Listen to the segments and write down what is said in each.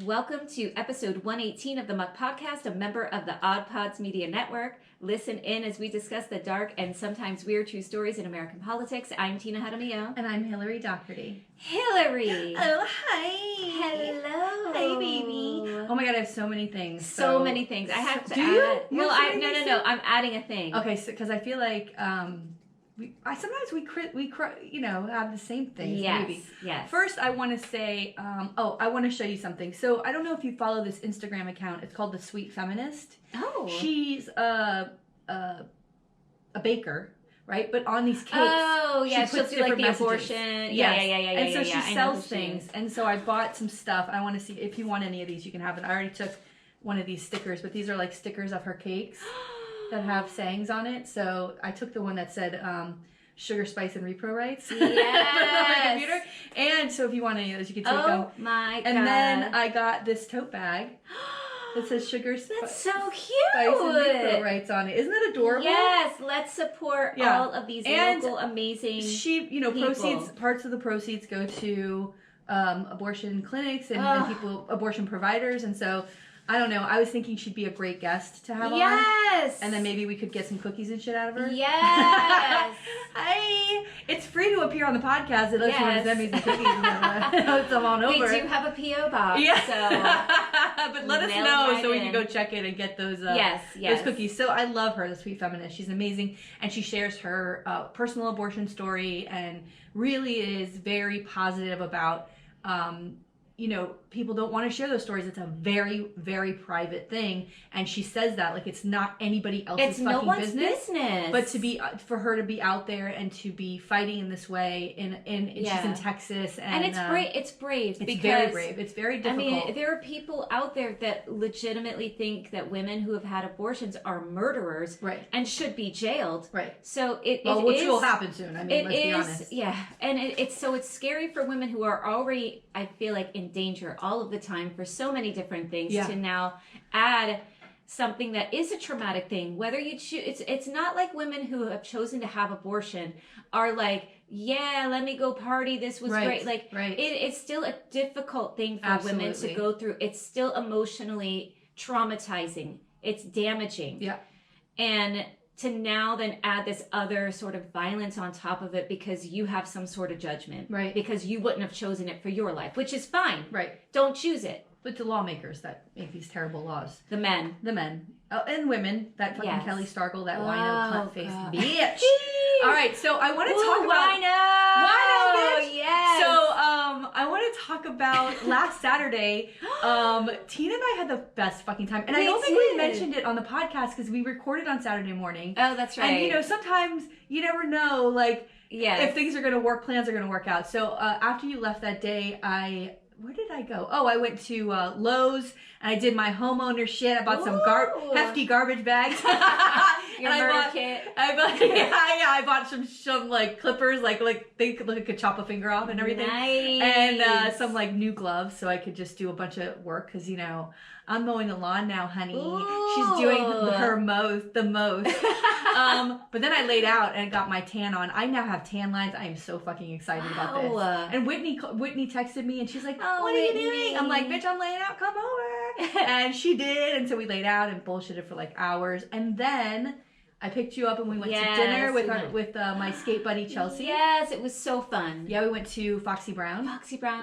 Welcome to episode 118 of the Muck Podcast, a member of the Odd Pods Media Network. Listen in as we discuss the dark and sometimes weird true stories in American politics. I'm Tina Jaramillo. And I'm Hillary Doherty. Hillary! Oh, hi! Hello! Hi, baby! Oh my god, I have so many things. So many things. I have to do add... you? No, I'm adding a thing. Okay, so because I feel like sometimes we have the same things. Yes, maybe. yes. First, I want to say, I want to show you something. So I don't know if you follow this Instagram account. It's called The Sweet Feminist. Oh. She's a baker. Right, but on these cakes, she'll do like the messages. abortion. Yeah. And so she sells things, and so I bought some stuff. I want to see if you want any of these. You can have it. I already took one of these stickers, but these are like stickers of her cakes that have sayings on it. So I took the one that said sugar, spice, and repro rights. Yes. on my computer. And so if you want any of those, you can take them. Oh my god! And then I got this tote bag. It says sugar, that's so cute. Spice and repro rights on it. Isn't that adorable? Yes, let's support all of these local amazing people. Parts of the proceeds go to abortion clinics and people, abortion providers, and so I don't know. I was thinking she'd be a great guest to have on. Yes. And then maybe we could get some cookies and shit out of her. Yes. Hi. It's free to appear on the podcast unless you want to send me some cookies and come on over. We do have a P.O. box. Yeah. So but let us know so we can go check it and get those those cookies. So I love her, the Sweet Feminist. She's amazing. And she shares her personal abortion story and really is very positive about people don't want to share those stories. It's a very, very private thing. And she says that like it's not anybody else's fucking business. But to be for her to be out there and to be fighting in this way she's in Texas and it's brave. It's brave. It's very brave. It's very difficult. I mean, there are people out there that legitimately think that women who have had abortions are murderers, right, and should be jailed, right. So which will happen soon. I mean, let's be honest. Yeah, and it's scary for women who are already, I feel like, in danger all of the time for so many different things to now add something that is a traumatic thing. Whether you choose, it's not like women who have chosen to have abortion are like, yeah, let me go party. This was great. Like, it's still a difficult thing for women to go through. It's still emotionally traumatizing. It's damaging. Yeah. And to now then add this other sort of violence on top of it because you have some sort of judgment. Right. Because you wouldn't have chosen it for your life, which is fine. Right. Don't choose it. But the lawmakers that make these terrible laws. The men. Oh, and women. That fucking Kelly Starkle, that wino cunt-faced bitch. Jeez. All right, so I want to talk about... Wino, bitch! Yes! So, I want to talk about last Saturday. Tina and I had the best fucking time. And I don't think we mentioned it on the podcast because we recorded on Saturday morning. Oh, that's right. And, sometimes you never know, like, if things are going to work, plans are going to work out. So, after you left that day, where did I go? Oh, I went to Lowe's and I did my homeowner shit. I bought some hefty garbage bags. Your murder kit. I bought some like clippers, like they could chop a finger off and everything. Nice. And some like new gloves so I could just do a bunch of work because I'm mowing the lawn now, honey. Ooh. She's doing the most. But then I laid out and got my tan on. I now have tan lines. I am so fucking excited about this. And Whitney texted me and she's like, what are you doing? I'm like, bitch, I'm laying out. Come over. And she did. And so we laid out and bullshitted for like hours. And then I picked you up and we went to dinner with my skate buddy Chelsea. Yes, it was so fun. Yeah, we went to Foxy Brown.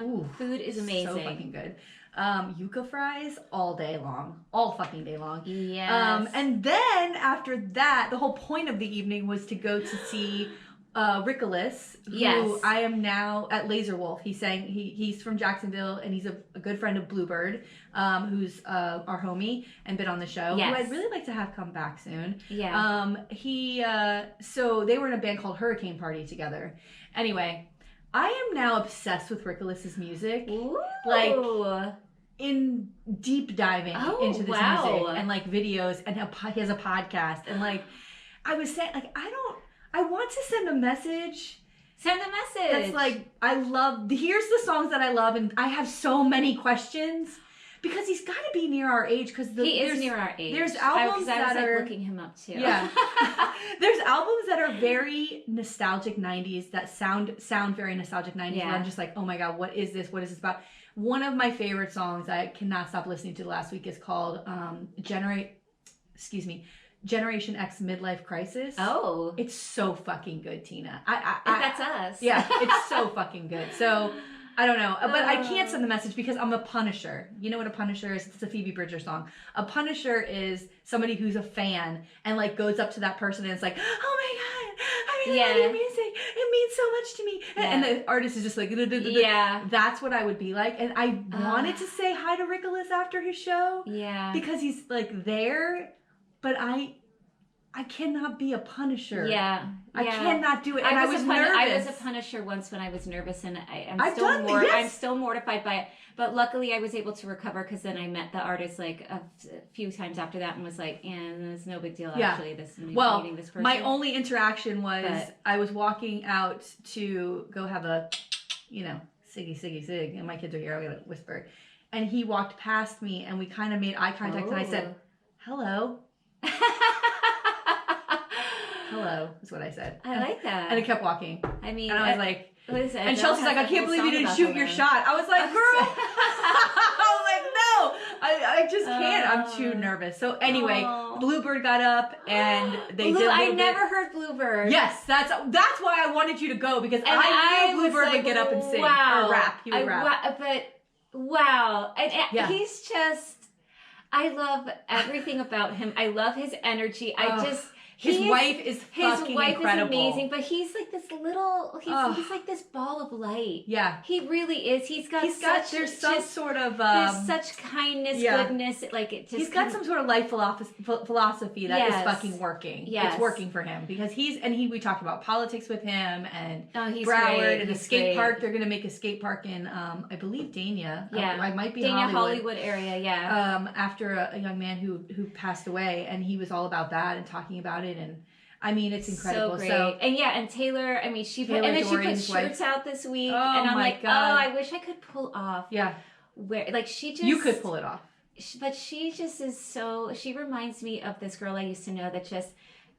Ooh, food is amazing. So fucking good. Yuca fries all day long. All fucking day long. Yes. And then after that, the whole point of the evening was to go to see Rickolas, who I am now at Laser Wolf. He's from Jacksonville and he's a good friend of Bluebird, who's our homie and been on the show, who I'd really like to have come back soon. Yeah. So they were in a band called Hurricane Party together. Anyway, I am now obsessed with Rickolas's music. Ooh. Like, in deep diving into this music and like videos, and he has a podcast, and like I was saying, like I want to send a message. Send a message. That's like, here's the songs that I love, and I have so many questions. Because he's got to be near our age. He is near our age. There's albums that are... looking him up too. Yeah. There's albums that are very nostalgic 90s, that sound very nostalgic 90s, where I'm just like, oh my God, what is this? What is this about? One of my favorite songs I cannot stop listening to last week is called Generation X Midlife Crisis. Oh. It's so fucking good, Tina. That's us. Yeah, it's so fucking good. So, I don't know. But I can't send the message because I'm a punisher. You know what a punisher is? It's a Phoebe Bridgers song. A punisher is somebody who's a fan and like goes up to that person and it's like, oh my God, I really love your music. It means so much to me. And the artist is just like, yeah. That's what I would be like. And I wanted to say hi to Richolas after his show. Yeah. Because he's like there. But I cannot be a punisher. Yeah. I cannot do it. And I was nervous. I was a punisher once when I was nervous, and I'm still mortified by it. But luckily, I was able to recover because then I met the artist like a few times after that and was like, it's no big deal, actually. Meeting this person. My only interaction was I was walking out to go have a, sig, and my kids are here, I'm going to whisper. And he walked past me, and we kind of made eye contact, and I said, hello. Hello is what I said. I like that. And I kept walking. I mean, and I was like, and Chelsea's like, I can't believe you didn't shoot your shot. I was like, girl. I was like, no, I just can't. I'm too nervous. So anyway, Bluebird got up and they did. I never heard Bluebird. Yes, that's why I wanted you to go because I knew Bluebird would get up and sing or rap. He would rap. But wow, and he's just. I love everything about him. I love his energy. His wife is incredible. Amazing, but he's like this little. He's like this ball of light. Yeah, he really is. There's such kindness, goodness. Like it just. He's got some sort of life philosophy that is fucking working. Yes. It's working for him because we talked about politics with him and Broward and the skate park. They're going to make a skate park in I believe Dania. Yeah, I might be Dania Hollywood area. Yeah. After a young man who passed away, and he was all about that and talking about it, and I mean it's incredible. So great. And Taylor, I mean she put shirts out this week, and I'm like, God. I wish I could pull off. Yeah. Where she just you could pull it off, but she just is so. She reminds me of this girl I used to know that just.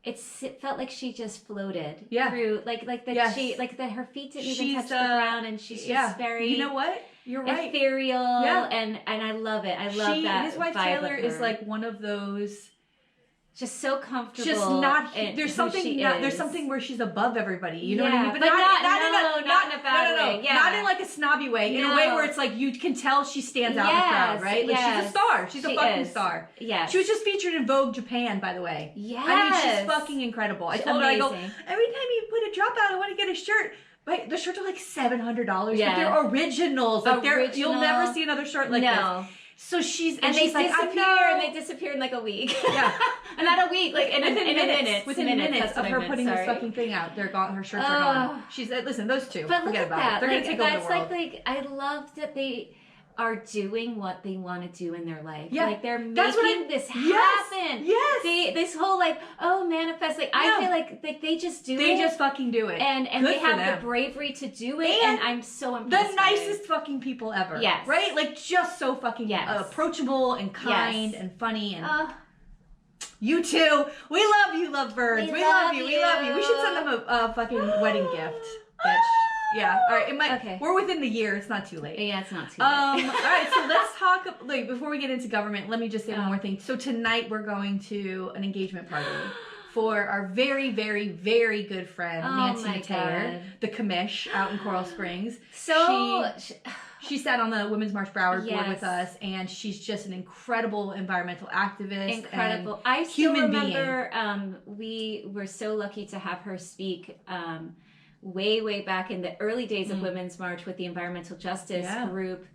It felt like she just floated through, like that she like that her feet didn't even touch the ground, and she's just very. You know what? You're right. Ethereal, and I love it. I love that. His wife Taylor is like one of those. Just so comfortable. Just not. There's something. There's something where she's above everybody. You know what I mean? But not in a bad way. Yeah. Not in like a snobby way. In a way where it's like you can tell she stands out in the crowd, right? Like she's a star. She's a fucking star. Yeah. She was just featured in Vogue Japan, by the way. Yeah. I mean, she's fucking incredible. I told her, I go, every time you put a drop out, I want to get a shirt. But the shirts are like $700. Yeah. But they're originals. Like you'll never see another shirt like this. So she's like, and they disappear in like a week. Yeah, and not a week, like within minutes of her putting this fucking thing out. They're gone. Her shirts are gone. She's listen, those two. But forget about it. They're gonna take over the world. Like I love that they are doing what they want to do in their life. Yeah. Like they're making this happen. Yes. This whole manifest. Like I feel like they just do it. They just fucking do it. And they have the bravery to do it. And I'm so impressed. The nicest fucking people ever. Yes. Right? Like just so fucking approachable and kind and funny and you too. We love you, lovebirds. We love you. We love you. We should send them a fucking wedding gift. Bitch. Yeah. All right. We're within the year. It's not too late. Yeah, it's not too late. All right. So let's talk. Before we get into government, let me just say one more thing. So tonight we're going to an engagement party for our very, very, very good friend Nancy Mateer, the commish out in Coral Springs. So she sat on the Women's March Broward board with us, and she's just an incredible environmental activist. Incredible. I still remember we were so lucky to have her speak. Way back in the early days of Women's March with the environmental justice group,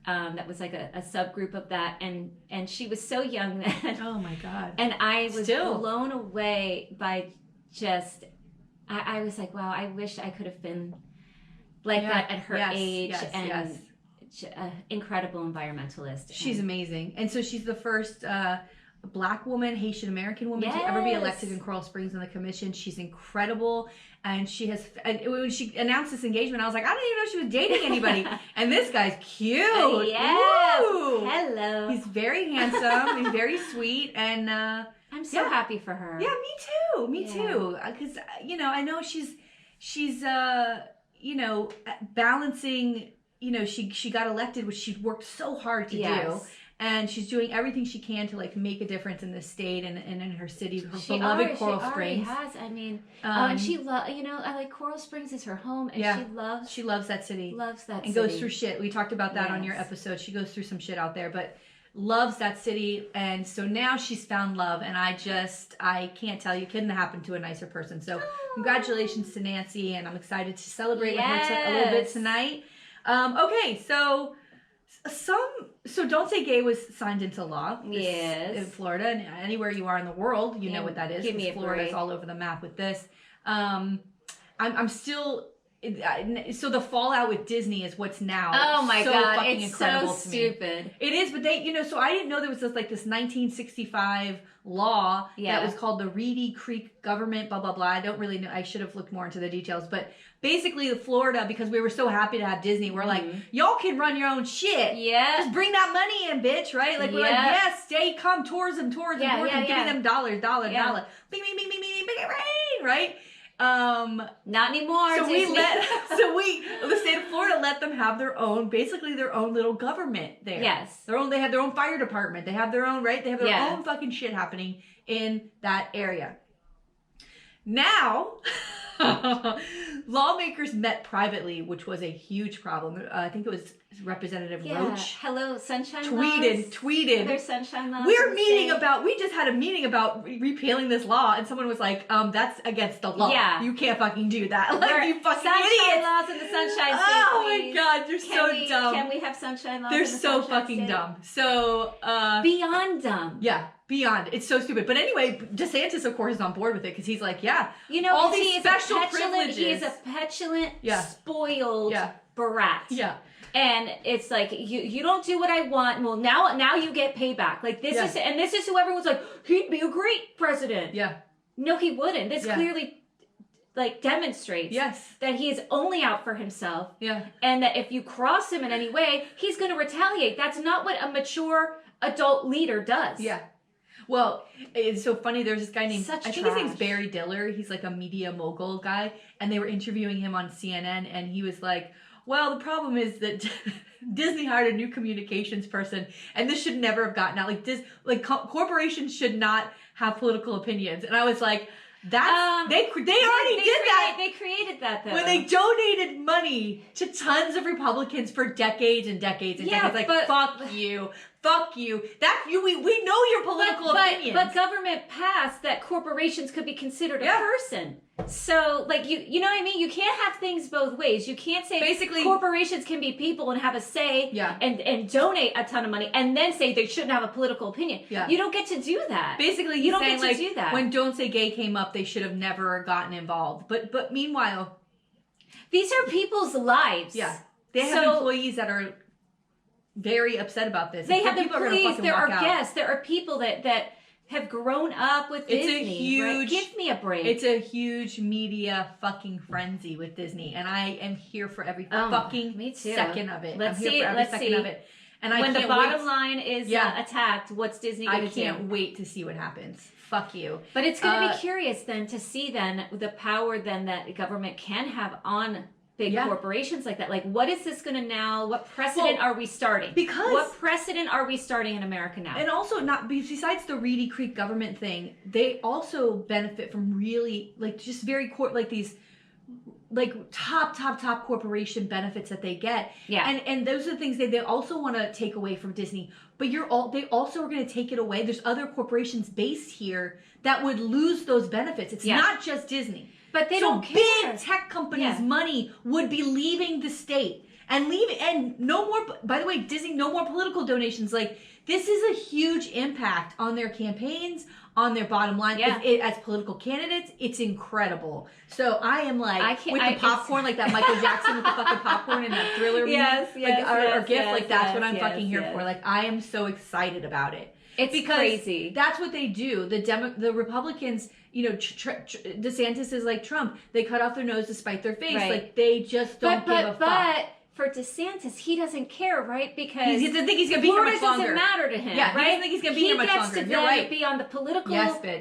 that was like a subgroup of that, and she was so young then. Oh my God! And I was blown away by just. I was like, wow! I wish I could have been like that at her age, incredible environmentalist. She's amazing, and so she's the first. Black woman, Haitian American woman to ever be elected in Coral Springs on the commission. She's incredible, and when she announced this engagement, I was like, I didn't even know she was dating anybody. And this guy's cute. Yes. Woo! Hello. He's very handsome. He's very sweet, and I'm so happy for her. Yeah, me too. Because I know she's balancing she got elected, which she'd worked so hard to do. And she's doing everything she can to like make a difference in the state and in her city, her beloved Coral Springs. She has. I mean, and she I like Coral Springs is her home, and she loves that city. Loves that and city. Goes through shit. We talked about that on your episode. She goes through some shit out there, but loves that city. And so now she's found love, and I can't tell you, couldn't happen to a nicer person. So congratulations to Nancy, and I'm excited to celebrate with her a little bit tonight. Okay, so Don't Say Gay was signed into law. In Florida, and anywhere you are in the world, you know what that is. Give me a Florida's break. all over the map with this. I'm still. So the fallout with Disney is what's now. Oh my God, fucking it's incredible so to stupid. Me. It is, but they, so I didn't know there was this 1965 law that was called the Reedy Creek Government, blah blah blah. I don't really know. I should have looked more into the details, but basically Florida, because we were so happy to have Disney, we're like, y'all can run your own shit. Yeah, just bring that money in, bitch. Right? Like we're like, yes, come tourism, giving them dollar, bing, bing, bing, bing, bing, make it rain, right? Not anymore. So the state of Florida let them have their own little government there. Yes. They have their own fire department. They have their own, right? They have their own fucking shit happening in that area. Now, lawmakers met privately, which was a huge problem. I think it was Representative Roach. Hello, sunshine tweeted. There's sunshine laws. We just had a meeting about repealing this law, and someone was like, that's against the law. Yeah. You can't fucking do that. Like, you fucking sunshine idiots. laws in the Sunshine State, Oh please. my God, you're so dumb. Can we have sunshine laws They're in the so Sunshine fucking State? dumb. So, beyond dumb. Yeah. Beyond. It's so stupid. But anyway, DeSantis, of course, is on board with it because he's like, all these special privileges. He is a petulant, spoiled brat. Yeah. And it's like, you don't do what I want. Well, now you get payback. Like, this is who everyone's like, he'd be a great president. Yeah. No, he wouldn't. This clearly, demonstrates that he is only out for himself. Yeah. And that if you cross him in any way, he's going to retaliate. That's not what a mature adult leader does. Yeah. Well, it's so funny. There's this guy named, I think his name's Barry Diller. He's like a media mogul guy. And they were interviewing him on CNN. And he was like, well, the problem is that Disney hired a new communications person. And this should never have gotten out. Corporations should not have political opinions. And I was like, they already did that. They created that, though. When they donated money to tons of Republicans for decades and decades and decades. Like, fuck you. Fuck you. We know your political opinions. But government passed that corporations could be considered a person. So, you know what I mean? You can't have things both ways. You can't say basically corporations can be people and have a say and donate a ton of money and then say they shouldn't have a political opinion. Yeah. You don't get to do that. Basically, you don't get to do that. When Don't Say Gay came up, they should have never gotten involved. But meanwhile, these are people's lives. Yeah. They have employees that are very upset about this. They have employees. There are guests. There are people that have grown up with Disney. Right? Give me a break. It's a huge media fucking frenzy with Disney, and I am here for every fucking second of it. Let's I'm here see. for every second of it. And when the bottom line is attacked, what's Disney going to do? I can't wait to see what happens. Fuck you. But it's going to be curious then to see then the power then that government can have on big corporations like that. Like, what is this going to now? What precedent are we starting? What precedent are we starting in America now? And also, besides the Reedy Creek government thing, they also benefit from really just very these top corporation benefits that they get. Yeah. And those are the things they also want to take away from Disney. But they also are going to take it away. There's other corporations based here that would lose those benefits. It's not just Disney. But they don't care. Big tech companies' money would be leaving the state and no more. By the way, Disney, no more political donations. This is a huge impact on their campaigns, on their bottom line. Yeah. As political candidates, it's incredible. So I am with the popcorn, like that Michael Jackson with the fucking popcorn and that Thriller. Or gift. That's what I'm fucking here for. I am so excited about it. It's crazy. That's what they do. The Republicans, DeSantis is like Trump. They cut off their nose to spite their face. Right. They just don't give a fuck. But for DeSantis, he doesn't care, right? Because he doesn't think he's going to be here much longer. It doesn't matter to him, right? He doesn't think he's going to be here much longer. He gets to be on the political,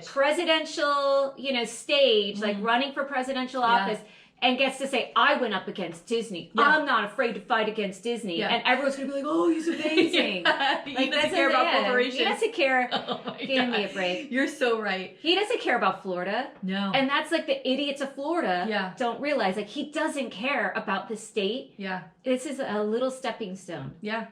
presidential, stage, running for presidential office. and gets to say, I went up against Disney. Yeah. I'm not afraid to fight against Disney. Yeah. And everyone's going to be like, oh, he's amazing. He doesn't care about corporations. He doesn't care. Oh my Give me a break. You're so right. He doesn't care about Florida. No. And that's like the idiots of Florida don't realize. Like, he doesn't care about the state. Yeah. This is a little stepping stone. Yeah.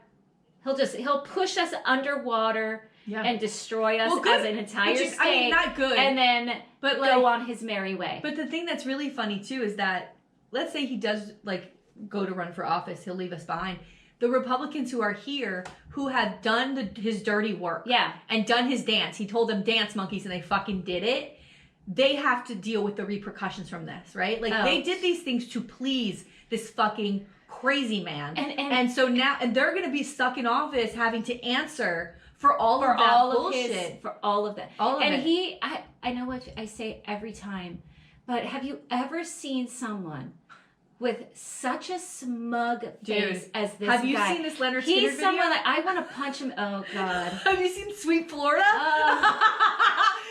He'll push us underwater. Yeah. And destroy us as an entire state. I mean, not good. And then go on his merry way. But the thing that's really funny, too, is that, let's say he does, like, go to run for office. He'll leave us behind. The Republicans who are here, who have done his dirty work. Yeah. And done his dance. He told them dance monkeys, and they fucking did it. They have to deal with the repercussions from this, right? Like, they did these things to please this fucking crazy man. And so now, and they're going to be stuck in office having to answer for all of that bullshit. For all of that. All of it. I know what I say every time, but have you ever seen someone with such a smug face as this guy? Have you seen this Leonard Skinner video? He's someone that I want to punch him. Oh, God. Have you seen Sweet Florida?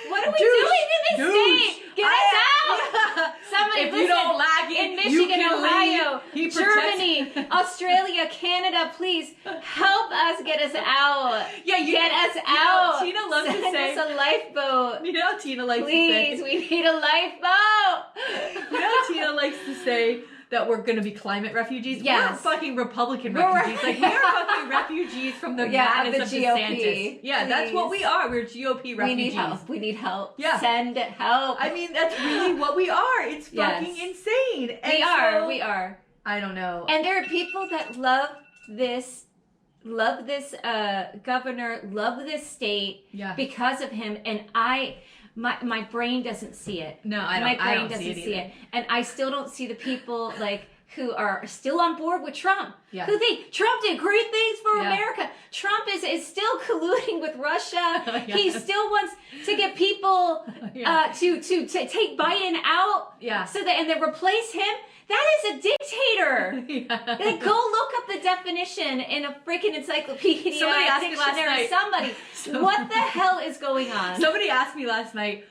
What are we doing in this state? Get us out! Somebody, if you don't like it, in Michigan, Ohio, leave. Germany, Australia, Canada, please help us, get us out. Yeah, get us out. Tina loves to say, send us a lifeboat. You know how Tina likes to say, please, we need a lifeboat. You know how Tina likes to say that we're going to be climate refugees? Yes. We're fucking Republican refugees. Like, we are fucking refugees from the madness of GOP. DeSantis. Yeah, please. That's what we are. We're GOP refugees. We need help. We need help. Yeah. Send help. I mean, that's really what we are. It's fucking insane. And we are. I don't know. And there are people that love this governor, love this state because of him. And my brain doesn't see it. No, I don't see it. And I still don't see the people like who are still on board with Trump. Yeah. Who think Trump did great things for America. Trump is still colluding with Russia. He still wants to get people to take Biden out. Yeah. So that and then replace him. That is a dictator. Like, go look up the definition in a freaking encyclopedia. Somebody asked me last night. What the hell is going on? Somebody asked me last night.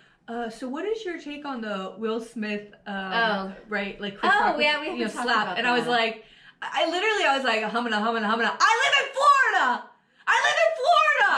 So what is your take on the Will Smith, right? Like, Chris Rock, we have slap. About and that. I was like, I was like, humming. I live in Florida.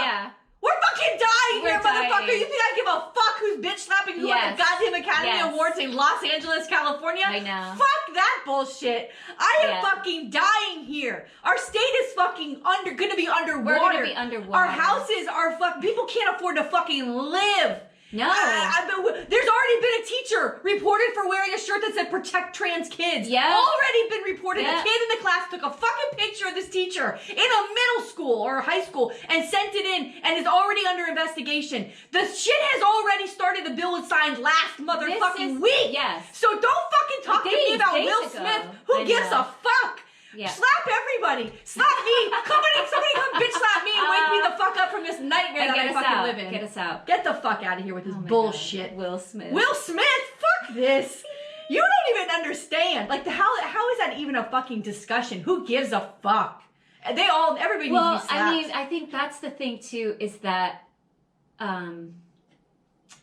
Yeah. We're fucking dying here, motherfucker. dying. You think I give a fuck who's bitch slapping who at the goddamn Academy Awards in Los Angeles, California? I know. Fuck that bullshit. I am fucking dying here. Our state is fucking gonna be underwater. We're gonna be underwater. Our houses are people can't afford to fucking live. No. There's already been a teacher reported for wearing a shirt that said protect trans kids. Yeah. Already been reported. Yeah. A kid in the class took a fucking picture of this teacher in a middle school or high school and sent it in and is already under investigation. The shit has already started. The bill was signed last motherfucking week. Yes. So don't fucking talk to me about Will Smith. Who gives a fuck? Yeah. Slap everybody. Slap me. Somebody come bitch slap me and wake me the fuck up from this nightmare that I fucking live in. Get us out. Get the fuck out of here with this bullshit. God. Will Smith. Fuck this. You don't even understand. Like, how is that even a fucking discussion? Who gives a fuck? Everybody needs to be slapped. I mean, I think that's the thing too, is that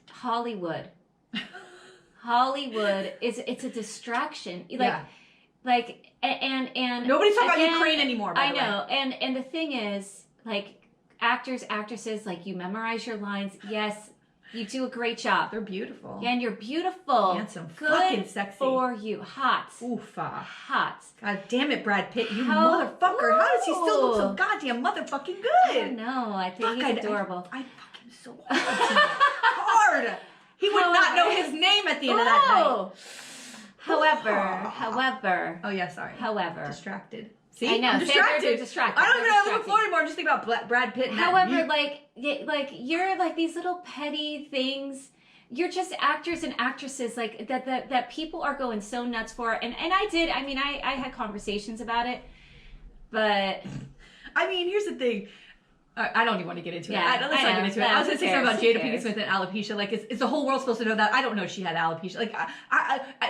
Hollywood it's a distraction. And nobody's talking about Ukraine anymore, by I the know. way. And the thing is, like, actors, actresses, like, you memorize your lines. Yes, you do a great job. They're beautiful. And you're beautiful. Handsome. Good fucking sexy. for you. Hot. Oofa. Hot. God damn it, Brad Pitt, you motherfucker. How does he still look so goddamn motherfucking good? I don't know. I think he's adorable. I fuck him so hard. He would not know his name at the end of that night. However. Oh, yeah, sorry. However. Distracted. See? I know. I'm distracted. They're distracted. I don't even know how to look forward anymore. I'm just thinking about Brad Pitt. And however, like you're like these little petty things. You're just actors and actresses like that people are going so nuts for. And I had conversations about it. But I mean, here's the thing. I don't even want to get into it. Let's not get into it. I was going to say something about Jada Pinkett Smith and alopecia. Like, is the whole world supposed to know that? I don't know she had alopecia. Like,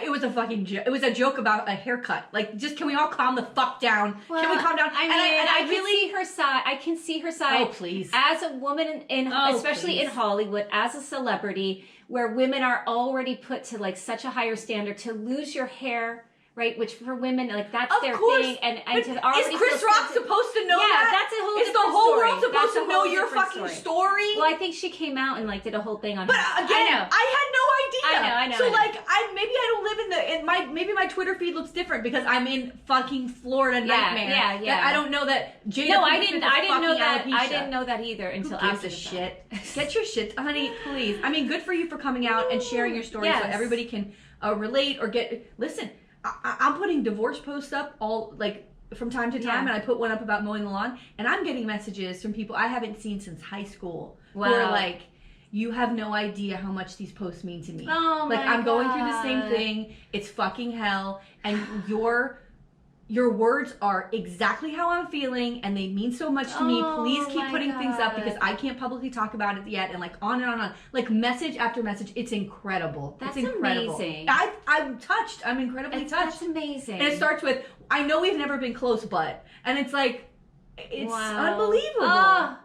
it was a fucking joke. It was a joke about a haircut. Like, just can we all calm the fuck down? Well, can we calm down? I really see her side. I can see her side. Oh, please. As a woman especially in Hollywood, as a celebrity, where women are already put to like such a higher standard, to lose your hair right? Which for women, like that's of their course. thing. And to already is Chris Rock supposed to know that? Yeah, that's a whole. Is the whole world supposed to know your fucking story? Well, I think she came out and like did a whole thing on. But again, I had no idea. I know. So like, maybe I don't live maybe my Twitter feed looks different because I'm in fucking Florida nightmare. Yeah. That I don't know that Jada. No, I didn't know that. I didn't know that either until after the shit. Get your shit, honey, please. I mean, good for you for coming out and sharing your story so everybody can relate or get. Listen, I'm putting divorce posts up all like from time to time, and I put one up about mowing the lawn, and I'm getting messages from people I haven't seen since high school who are like, you have no idea how much these posts mean to me. Oh my I'm going through the same thing. It's fucking hell, and your words are exactly how I'm feeling, and they mean so much to me. Please keep putting things up because I can't publicly talk about it yet, and like on and on and on. Like message after message. It's incredible. That's it's incredible. Amazing. I'm touched. I'm incredibly touched. That's amazing. And it starts with, I know we've never been close, but. And it's like, it's unbelievable.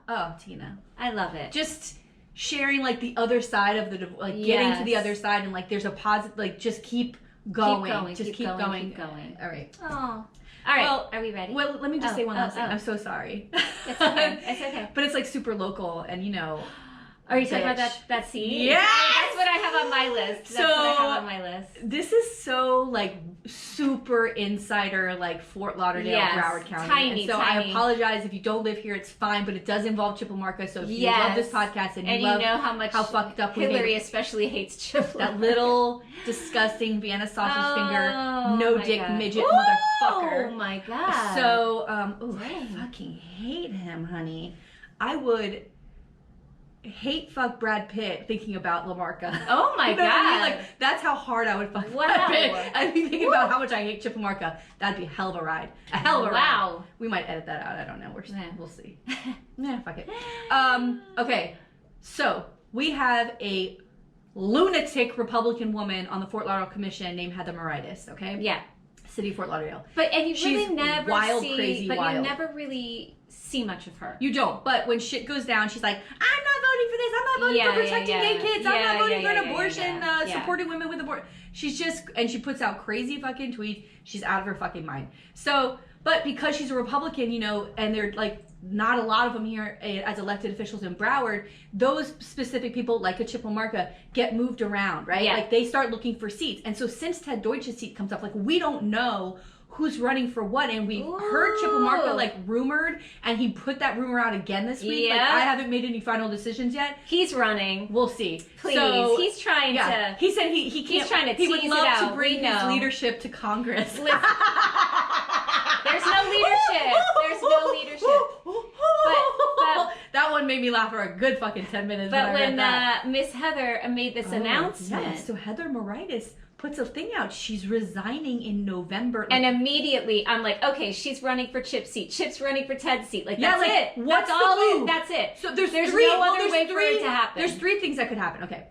Oh, Tina. I love it. Just sharing like the other side of the, like getting to the other side, and like there's a positive, like just keep going. Just keep going. All right. Oh. All right. Well, are we ready? Well, let me just say one last thing. I'm so sorry. It's okay. It's okay. But it's like super local, and you know. Are you talking about that scene? Yeah. That's what I have on my list. That's what I have on my list. This is so like super insider, like Fort Lauderdale, Broward County. Tiny, and so tiny. I apologize if you don't live here. It's fine, but it does involve Chippemarca. So if you love this podcast and you love how fucked up Hillary especially hates Chippemarca. That little disgusting Vienna sausage finger, no dick God. midget motherfucker. Oh my God. So, I fucking hate him, honey. I would hate fuck Brad Pitt thinking about LaMarca. Oh my God. What I mean? Like, that's how hard I would fuck Brad Pitt. I'd be thinking about how much I hate Chippemarca. That'd be a hell of a ride. A hell of a ride. We might edit that out. I don't know. We'll see. Fuck it. Okay. So, we have a lunatic Republican woman on the Fort Lauderdale Commission named Heather Moritas, okay? Yeah. City of Fort Lauderdale. But, and you really She's never wild, see, crazy, but wild. you never really see much of her. You don't. But when shit goes down, she's like, I'm not voting for this. I'm not voting for protecting gay kids. I'm not voting for an abortion, supporting women with abortion. She's just, and she puts out crazy fucking tweets. She's out of her fucking mind. So, but because she's a Republican, you know, and they're like, not a lot of them here as elected officials in Broward, those specific people, like a Chippemarca, get moved around, right? Yeah. Like they start looking for seats. And so since Ted Deutsch's seat comes up, like we don't know who's running for what, and we heard Chippemarca like rumored, and he put that rumor out again this week. Yeah. Like I haven't made any final decisions yet. He's running. We'll see. Please, so, he's trying to. He said he can't. He's trying to he would tease love it out. to bring his leadership to Congress. There's no leadership. There's no leadership. But that one made me laugh for a good fucking 10 minutes. But when Miss Heather made this announcement, so Heather Moritas puts a thing out. She's resigning in November. And immediately I'm like, okay, she's running for Chip's seat. Chip's running for Ted's seat. Like, that's it. What's that's all the move? That's it. So there's no other way for it to happen. There's three things that could happen. Okay.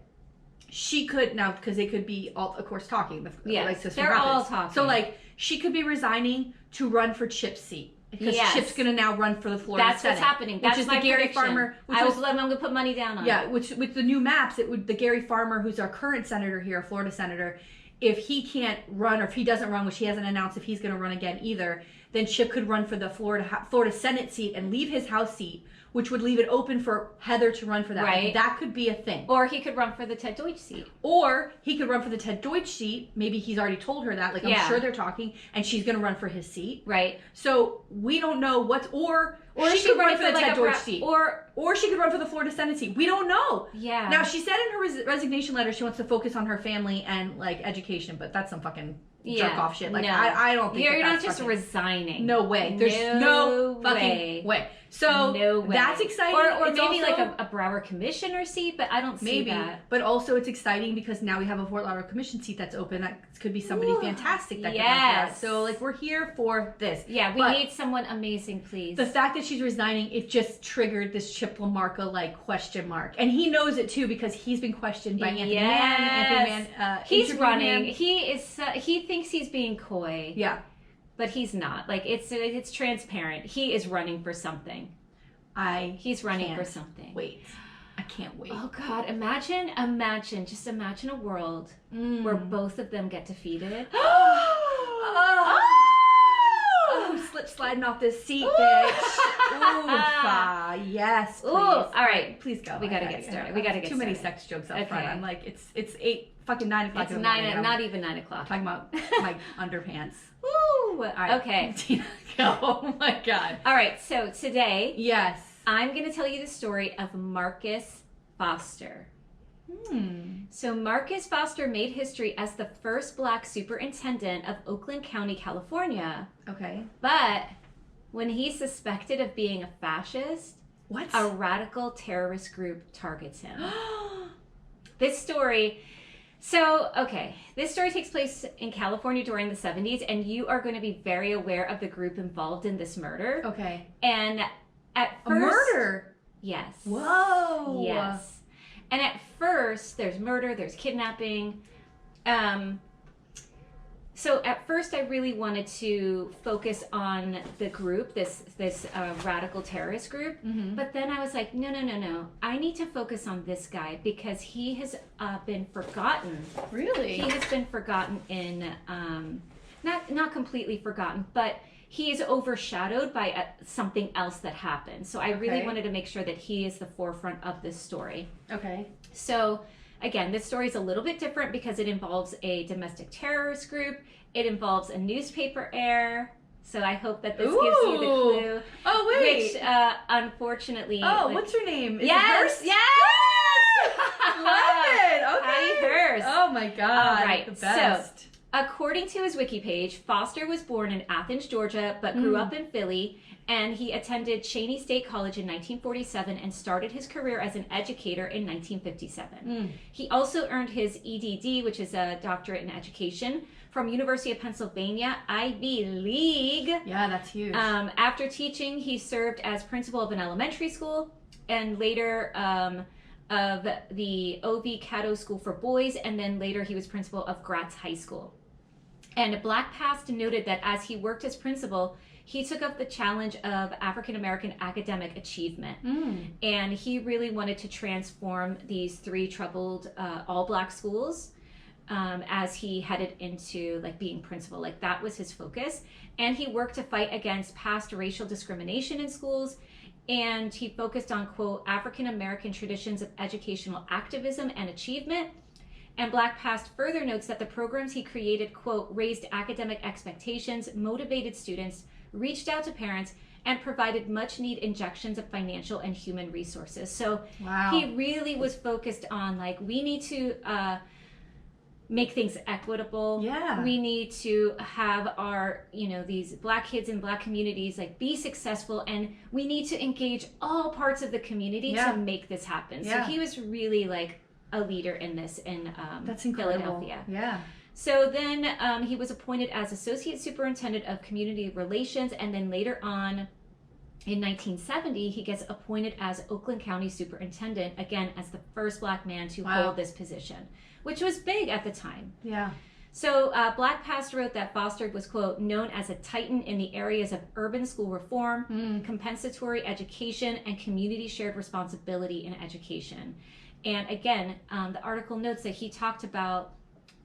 She could, now, because they could be all, of course, talking. Yes, they're all talking. So, like, she could be resigning to run for Chip's seat. Because Chip's going to now run for the Florida Senate. That's what's happening. That's which is my the Gary prediction. Farmer. I'm going to put money down on it. Yeah, which with the new maps, it would the Gary Farmer, who's our current senator here, Florida senator, if he can't run, or if he doesn't run, which he hasn't announced if he's going to run again either, then Chip could run for the Florida Senate seat and leave his House seat, which would leave it open for Heather to run for that. Right. Like, that could be a thing. Or he could run for the Ted Deutsch seat. Or he could run for the Ted Deutsch seat. Maybe he's already told her that. Like, I'm sure they're talking, and she's going to run for his seat. Right. So we don't know what's, or she could run for the Ted Deutsch seat. Or she could run for the Florida Senate seat. We don't know. Yeah. Now, she said in her resignation letter she wants to focus on her family and, like, education, but that's some fucking jerk off shit. Like, no. I don't think you're that's not just fucking, resigning. No way. There's no fucking way. So no way. That's exciting. Or it's maybe also, like a Broward commissioner seat, but I don't see that. But also it's exciting because now we have a Fort Lauderdale commission seat that's open. That could be somebody fantastic that could run for us. So like we're here for this. Yeah, we need someone amazing, please. The fact that she's resigning, it just triggered this Chip LaMarca like question mark, and he knows it too because he's been questioned by Anthony Mann. He's running. He thinks he's being coy. Yeah. But he's not. Like it's transparent. He is running for something. He's running for something. Wait. I can't wait. Oh God, imagine, just imagine a world where both of them get defeated. slip sliding off this seat, bitch. Ooh, yes, please. Ooh, all right. Please go. We gotta get started. We gotta get too started. many sex jokes up front. I'm like, it's 9 o'clock. It's 9, not even 9 o'clock. Talking about my underpants. Woo! All right. Okay. Tina, go. Oh my God. All right. So today, yes, I'm gonna tell you the story of Marcus Foster. So Marcus Foster made history as the first Black superintendent of Oakland County, California. Okay. But when he's suspected of being a fascist, a radical terrorist group targets him. This story takes place in California during the 70s, and you are going to be very aware of the group involved in this murder. Okay. And at first... A murder? Yes. Whoa. Yes. And at first, there's murder, there's kidnapping. So at first, I really wanted to focus on the group, this radical terrorist group. Mm-hmm. But then I was like, no. I need to focus on this guy because he has been forgotten. Really? He has been forgotten in, not completely forgotten, but he is overshadowed by something else that happened. So I really wanted to make sure that he is the forefront of this story. Okay. So again, this story is a little bit different because it involves a domestic terrorist group. It involves a newspaper heir. So I hope that this gives you the clue. Oh, wait. Which, unfortunately... Oh, what's her name? Is yes! it Yes! Love it! Okay. Patty Hearst. Oh, my God. All right. The best. So, according to his wiki page, Foster was born in Athens, Georgia, but grew up in Philly, and he attended Cheney State College in 1947 and started his career as an educator in 1957. He also earned his EDD, which is a doctorate in education, from University of Pennsylvania, Ivy League. Yeah, that's huge. After teaching, he served as principal of an elementary school, and later of the O.V. Cato School for Boys, and then later he was principal of Gratz High School. And Black Past noted that as he worked as principal, he took up the challenge of African American academic achievement. And he really wanted to transform these 3 troubled all-Black schools as he headed into being principal. That was his focus. And he worked to fight against past racial discrimination in schools. And he focused on, quote, African American traditions of educational activism and achievement. And Black Past further notes that the programs he created, quote, raised academic expectations, motivated students, reached out to parents, and provided much-needed injections of financial and human resources. So he really was focused on, we need to make things equitable. Yeah. We need to have our, these Black kids in Black communities, be successful, and we need to engage all parts of the community to make this happen. So he was really, a leader in this in That's incredible. Philadelphia. Yeah. So then he was appointed as Associate Superintendent of Community Relations, and then later on in 1970, he gets appointed as Oakland County Superintendent, again, as the first Black man to hold this position, which was big at the time. Yeah. So Black Past wrote that Foster was, quote, known as a titan in the areas of urban school reform, compensatory education, and community shared responsibility in education. And again, the article notes that he talked about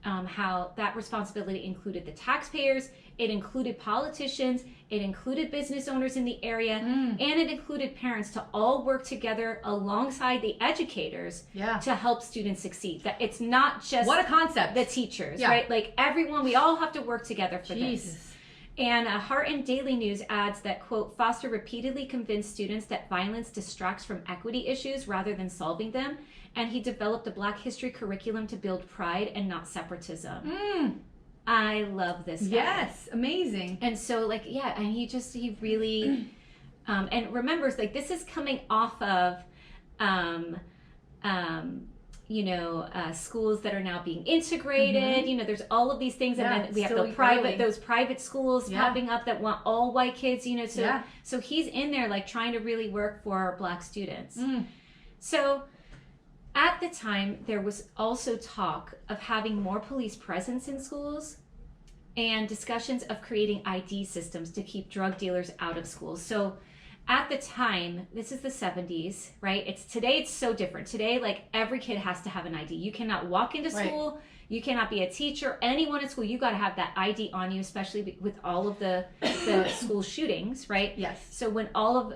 how that responsibility included the taxpayers, it included politicians, it included business owners in the area, and it included parents to all work together alongside the educators to help students succeed. That it's not just what a concept. The teachers, right? Everyone, we all have to work together for this. And Heart Daily News adds that, quote, Foster repeatedly convinced students that violence distracts from equity issues rather than solving them, and he developed a Black history curriculum to build pride and not separatism. I love this guy. Yes, amazing. And so, and he really, and remembers, this is coming off of, schools that are now being integrated. There's all of these things, and then we have those private schools popping up that want all white kids. So he's in there trying to really work for Black students. So at the time, there was also talk of having more police presence in schools and discussions of creating ID systems to keep drug dealers out of schools. So at the time, this is the 70s, right? Today it's so different. Today, every kid has to have an ID. You cannot walk into school. You cannot be a teacher, anyone in school. You got to have that ID on you, especially with all of the school shootings, right? Yes. So when all of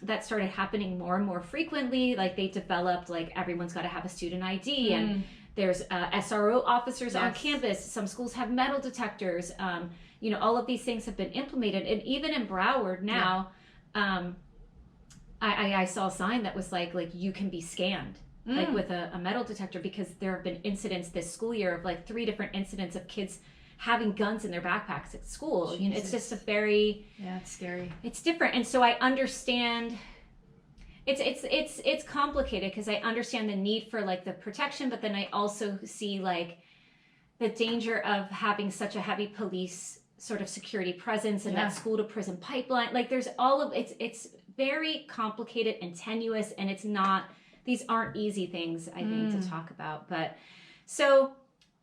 that started happening more and more frequently, like they developed, like everyone's got to have a student ID, and there's SRO officers on campus. Some schools have metal detectors. You know, all of these things have been implemented, and even in Broward now, I saw a sign that was like you can be scanned. Like with a metal detector, because there have been incidents this school year of like 3 different incidents of kids having guns in their backpacks at school. Jesus. You know, it's just a very it's scary. It's different, and so I understand. It's complicated because I understand the need for like the protection, but then I also see like the danger of having such a heavy police sort of security presence and that school to prison pipeline. Like there's all of it's very complicated and tenuous, and it's not. These aren't easy things, I think, to talk about. But so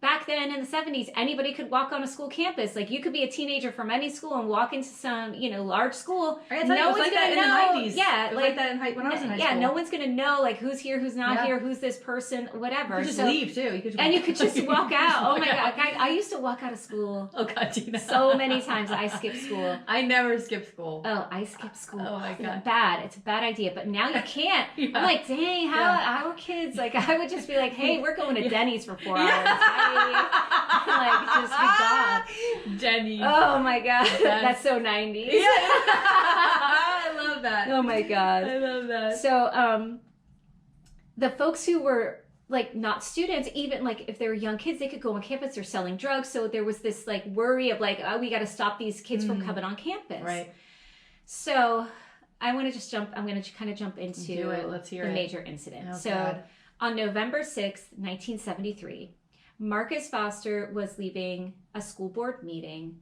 back then in the 70s, anybody could walk on a school campus. Like you could be a teenager from any school and walk into some, you know, large school. No one's like that in the 90s. Yeah, it was like that when I was in high school. Yeah, no one's gonna know like who's here, who's not here, who's this person, whatever. You could just leave too. You could just walk out. Oh my God, I used to walk out of school. Oh God, Tina. So many times I skipped school. I never skipped school. Oh, I skipped school. Oh my God, it's a bad idea. But now you can't. I'm like, dang, how are kids? Like I would just be like, hey, we're going to Denny's for 4 hours. Like just be gone. Denny's. Oh my God, that's so 90s. Yeah. I love that. Oh my God, I love that. So the folks who were like not students, even like if they were young kids, they could go on campus. They're selling drugs, so there was this like worry of like, oh, we got to stop these kids from coming on campus. Right. So I'm going to kind of jump into Let's hear the it. Major incident. Oh, so God. On November 6th, 1973, Marcus Foster was leaving a school board meeting,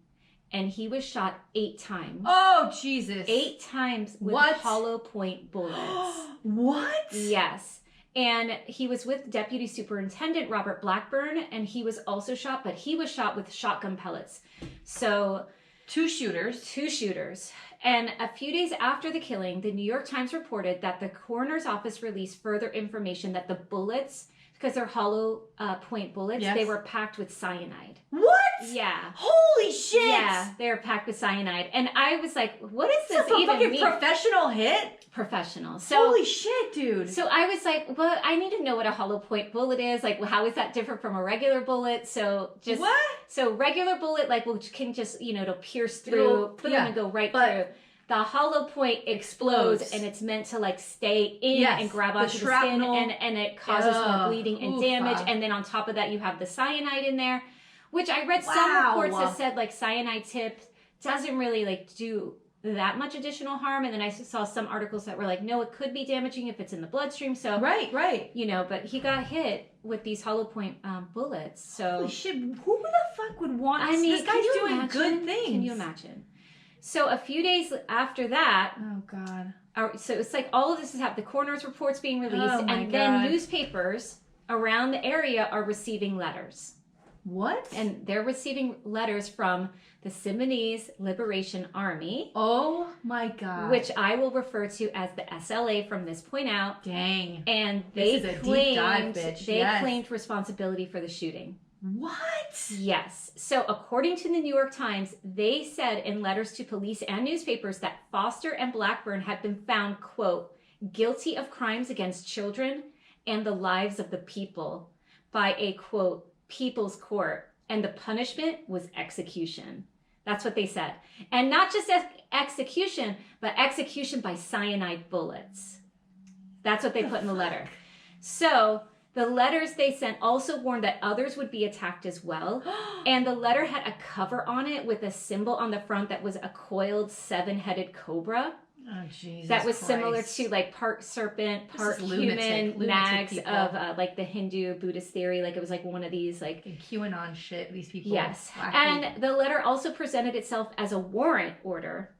and he was shot 8 times. Oh, Jesus. 8 times with hollow point bullets. What? Yes. And he was with Deputy Superintendent Robert Blackburn, and he was also shot, but he was shot with shotgun pellets. So 2 shooters. 2 shooters. And a few days after the killing, the New York Times reported that the coroner's office released further information that the bullets, because they're hollow point bullets, they were packed with cyanide. What? Yeah. Holy shit! Yeah, they were packed with cyanide. And I was like, what is this even even mean? Professional hit? Professional. So, holy shit, dude. So I was like, well, I need to know what a hollow point bullet is. Like, how is that different from a regular bullet? So just... What? So regular bullet, like, can just, you know, it'll pierce through, put them and go right through. The hollow point explodes, and it's meant to like stay in and grab onto the skin, and it causes more bleeding and damage. And then on top of that, you have the cyanide in there, which I read some reports that said like cyanide tip doesn't really like do that much additional harm. And then I saw some articles that were like, no, it could be damaging if it's in the bloodstream. So right, you know, but he got hit with these hollow point bullets. So holy shit, who the fuck would want? I mean, this guy's doing good things. Can you imagine? So a few days after that, oh God. So it's like all of this is happening. The coroner's report's being released, and then newspapers around the area are receiving letters. What? And they're receiving letters from the Symbionese Liberation Army. Oh my God. Which I will refer to as the SLA from this point out. Dang. And they this is a deep dive, bitch. They claimed responsibility for the shooting. What? Yes. So according to the New York Times, they said in letters to police and newspapers that Foster and Blackburn had been found, quote, guilty of crimes against children and the lives of the people by a, quote, people's court. And the punishment was execution. That's what they said. And not just execution, but execution by cyanide bullets. That's what they put in the letter. So the letters they sent also warned that others would be attacked as well. And the letter had a cover on it with a symbol on the front that was a coiled 7-headed cobra. Oh, Jesus that was Christ. Similar to like part serpent, part human, nags of like the Hindu Buddhist theory. Like it was like one of these like QAnon shit, these people. Yes. And the letter also presented itself as a warrant order.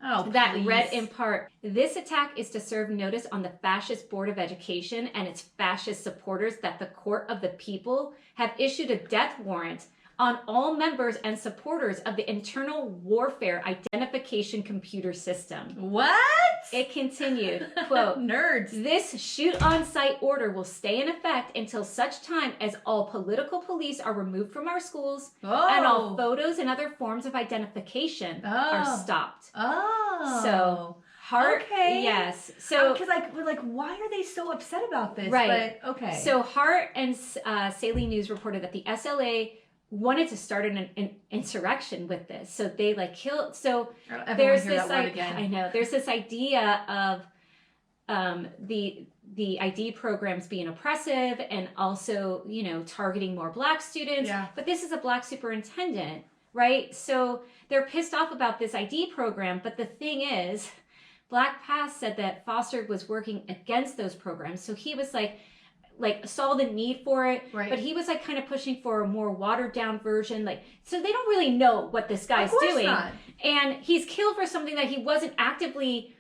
Oh, that read in part, this attack is to serve notice on the Fascist Board of Education and its fascist supporters that the Court of the People have issued a death warrant on all members and supporters of the internal warfare identification computer system. What? It continued, quote, nerds. This shoot on sight order will stay in effect until such time as all political police are removed from our schools and all photos and other forms of identification are stopped. So Hart, yes. So because like, why are they so upset about this? Right. But, okay. So Hart and Saley News reported that the SLA wanted to start an insurrection with this. So they like killed. So there's this I know there's this idea of the ID programs being oppressive and also, you know, targeting more black students. Yeah. But this is a black superintendent, right? So they're pissed off about this ID program. But the thing is, Black Past said that Foster was working against those programs. So he was like saw the need for it, right. But he was like kind of pushing for a more watered down version. Like, so they don't really know what this guy's doing. Not. And he's killed for something that he wasn't actively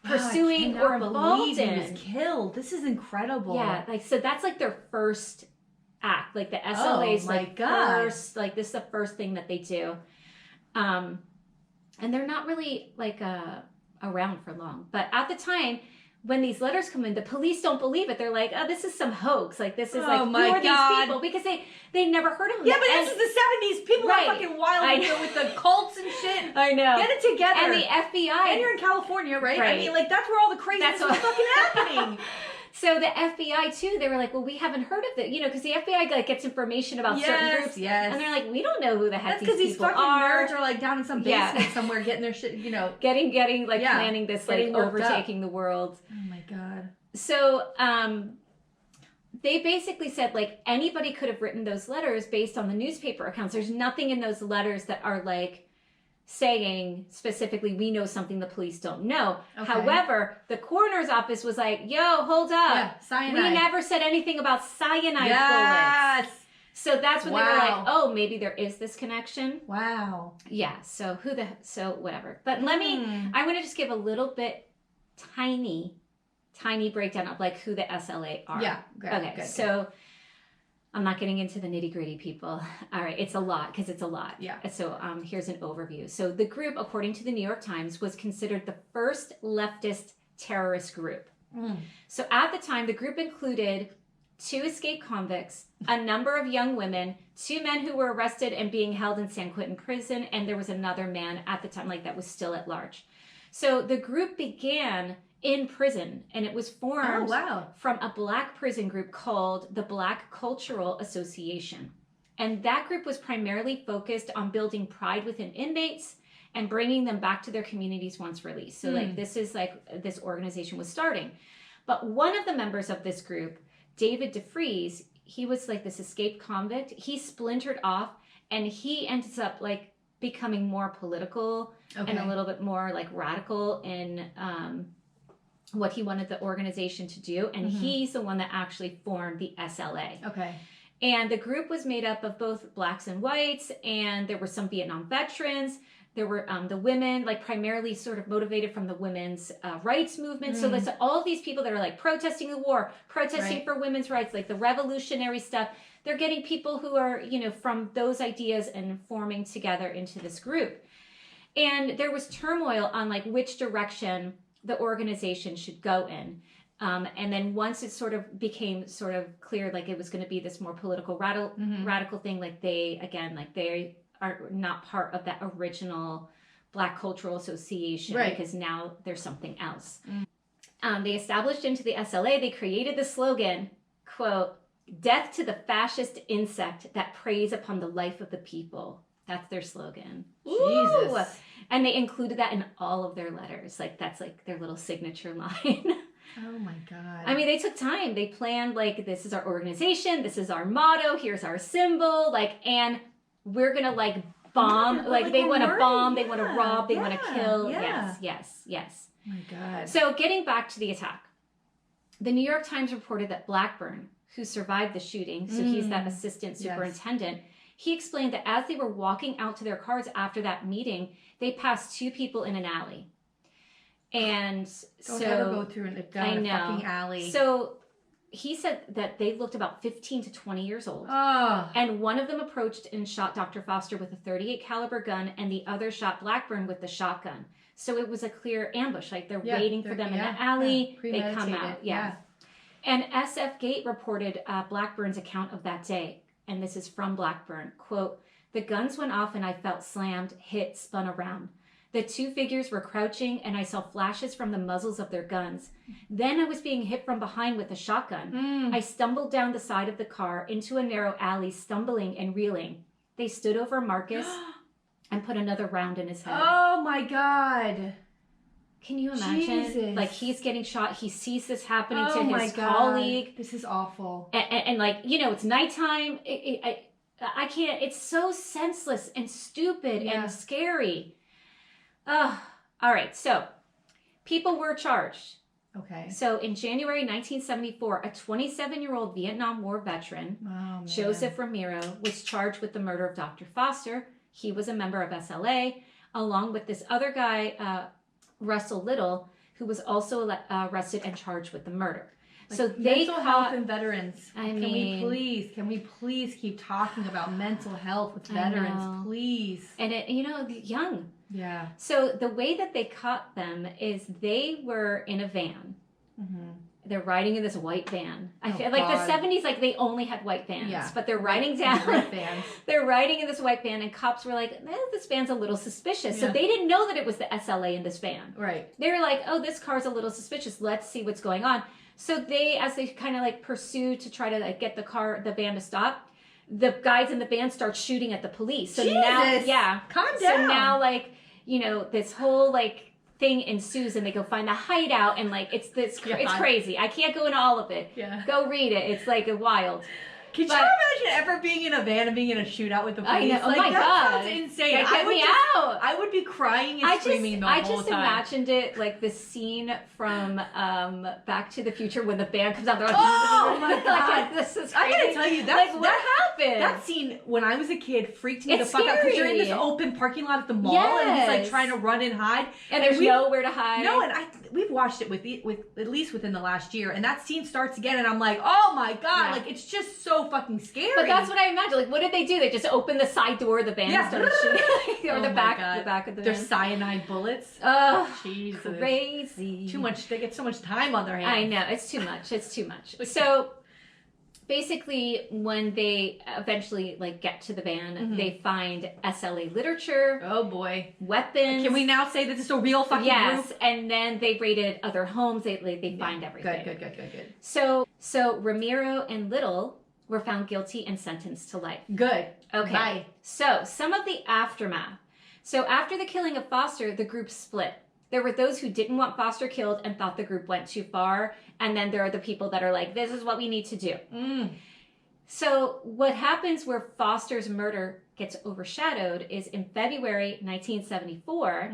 pursuing or involved in. He was killed. This is incredible. Yeah, like so that's like their first act. Like the SLA's first, like this is the first thing that they do. And they're not really like around for long. But at the time, when these letters come in, the police don't believe it. They're like, oh, this is some hoax. Like, this is like, who are these people? Because they never heard of them. Yeah, but this is the 70s. People are fucking wild here with the cults and shit. I know. Get it together. And the FBI. And you're in California, right? I mean, like, that's where all the craziness is fucking happening. So the FBI too, they were like, well, we haven't heard of it, you know, because the FBI like gets information about certain groups, and they're like, we don't know who the heck these people are. That's because these fucking nerds are like down in some basement somewhere getting their shit, you know, getting like planning this like overtaking the world. Oh my god. So they basically said like anybody could have written those letters based on the newspaper accounts. There's nothing in those letters that are like saying specifically, we know something the police don't know. Okay. However, the coroner's office was like, yo, hold up. Yeah, cyanide. We never said anything about cyanide bullets. So that's when they were like, oh, maybe there is this connection. Wow. Yeah, so whatever. But let me, I want to just give a little bit tiny breakdown of like who the SLA are. Yeah, good. So I'm not getting into the nitty gritty, people. All right, it's a lot because it's a lot. Yeah. So here's an overview. So the group, according to the New York Times, was considered the first leftist terrorist group. So at the time, the group included 2 escaped convicts, a number of young women, 2 men who were arrested and being held in San Quentin prison, and there was another man at the time like that was still at large. So the group began in prison, and it was formed from a black prison group called the Black Cultural Association. And that group was primarily focused on building pride within inmates and bringing them back to their communities once released. So like this is like this organization was starting. But one of the members of this group, David DeFries, he was like this escaped convict. He splintered off and he ends up like becoming more political and a little bit more like radical in what he wanted the organization to do. And he's the one that actually formed the SLA. Okay. And the group was made up of both blacks and whites, and there were some Vietnam veterans. There were the women, like primarily sort of motivated from the women's rights movement. So that's all of these people that are like protesting the war, protesting for women's rights, like the revolutionary stuff. They're getting people who are, you know, from those ideas and forming together into this group. And there was turmoil on like which direction the organization should go in. And then once it sort of became sort of clear, like it was going to be this more political radical thing, like they are not part of that original Black Cultural Association because now there's something else. They established into the SLA, they created the slogan, quote, "Death to the fascist insect that preys upon the life of the people." That's their slogan. Jesus. And they included that in all of their letters. Like that's like their little signature line. Oh my God. I mean, they took time. They planned like, this is our organization. This is our motto. Here's our symbol. Like, and we're going to like bomb. Like they want to bomb. They want to rob. They want to kill. Yeah. Yes. Oh my God. So getting back to the attack, the New York Times reported that Blackburn, who survived the shooting, so he's that assistant superintendent, he explained that as they were walking out to their cars after that meeting, they passed 2 people in an alley. And Don't ever go through a fucking alley. So he said that they looked about 15 to 20 years old. Oh. And one of them approached and shot Dr. Foster with a .38 caliber gun, and the other shot Blackburn with the shotgun. So it was a clear ambush. Like they're waiting for them in the alley. They come out. Yeah. And SF Gate reported Blackburn's account of that day. And this is from Blackburn. Quote, "The guns went off and I felt slammed, hit, spun around. The two figures were crouching and I saw flashes from the muzzles of their guns. Then I was being hit from behind with a shotgun. I stumbled down the side of the car into a narrow alley, stumbling and reeling. They stood over Marcus and put another round in his head." Oh my God. Can you imagine? Jesus. Like, he's getting shot. He sees this happening to his colleague. This is awful. And like, you know, it's nighttime. I can't. It's so senseless and stupid and scary. All right. So, people were charged. Okay. So, in January 1974, a 27-year-old Vietnam War veteran, Joseph Ramiro, was charged with the murder of Dr. Foster. He was a member of SLA, along with this other guy, Russell Little, who was also arrested and charged with the murder. Like, so they mental health and veterans. Can we please keep talking about mental health with veterans, please? And young. Yeah. So the way that they caught them is they were in a van. Mm-hmm. They're riding in this white van. I feel like the 70s, like they only had white vans, but they're riding down. They're riding in this white van, and cops were like, "This van's a little suspicious." So they didn't know that it was the SLA in this van. Right. They were like, "Oh, this car's a little suspicious. Let's see what's going on." So as they kind of like pursue to try to like get the van to stop, the guys in the van start shooting at the police. So now, calm down. So now, like, this whole like thing ensues, and they go find the hideout, and like it's crazy. I can't go into all of it. Yeah. Go read it. It's like wild. Could you imagine ever being in a van and being in a shootout with the police? I know. Oh my God. Sounds insane. Get me out. I would be crying and screaming the whole time. I just imagined it like the scene from Back to the Future when the van comes out. They're like, oh my God. This is crazy. I gotta tell you, what happened? That scene when I was a kid freaked me the fuck out, because you're in this open parking lot at the mall and he's like trying to run and hide, and there's nowhere to hide. No, and we've watched it with at least within the last year, and that scene starts again, and I'm like, oh my God, like it's just so fucking scary. But that's what I imagine. Like, what did they do? They just opened the side door of the van and started shooting, or the back of the van. There's cyanide bullets. Oh, Jesus, crazy! Too much. They get so much time on their hands. I know, it's too much. It's too much. So basically, when they eventually like get to the van, they find SLA literature. Oh boy, weapons. Can we now say that this is a real fucking group? Yes, and then they raided other homes. They find everything. Good. So Ramiro and Little were found guilty and sentenced to life. Good. Okay. Bye. So some of the aftermath. So after the killing of Foster, the group split. There were those who didn't want Foster killed and thought the group went too far. And then there are the people that are like, this is what we need to do. So what happens where Foster's murder gets overshadowed is in February 1974,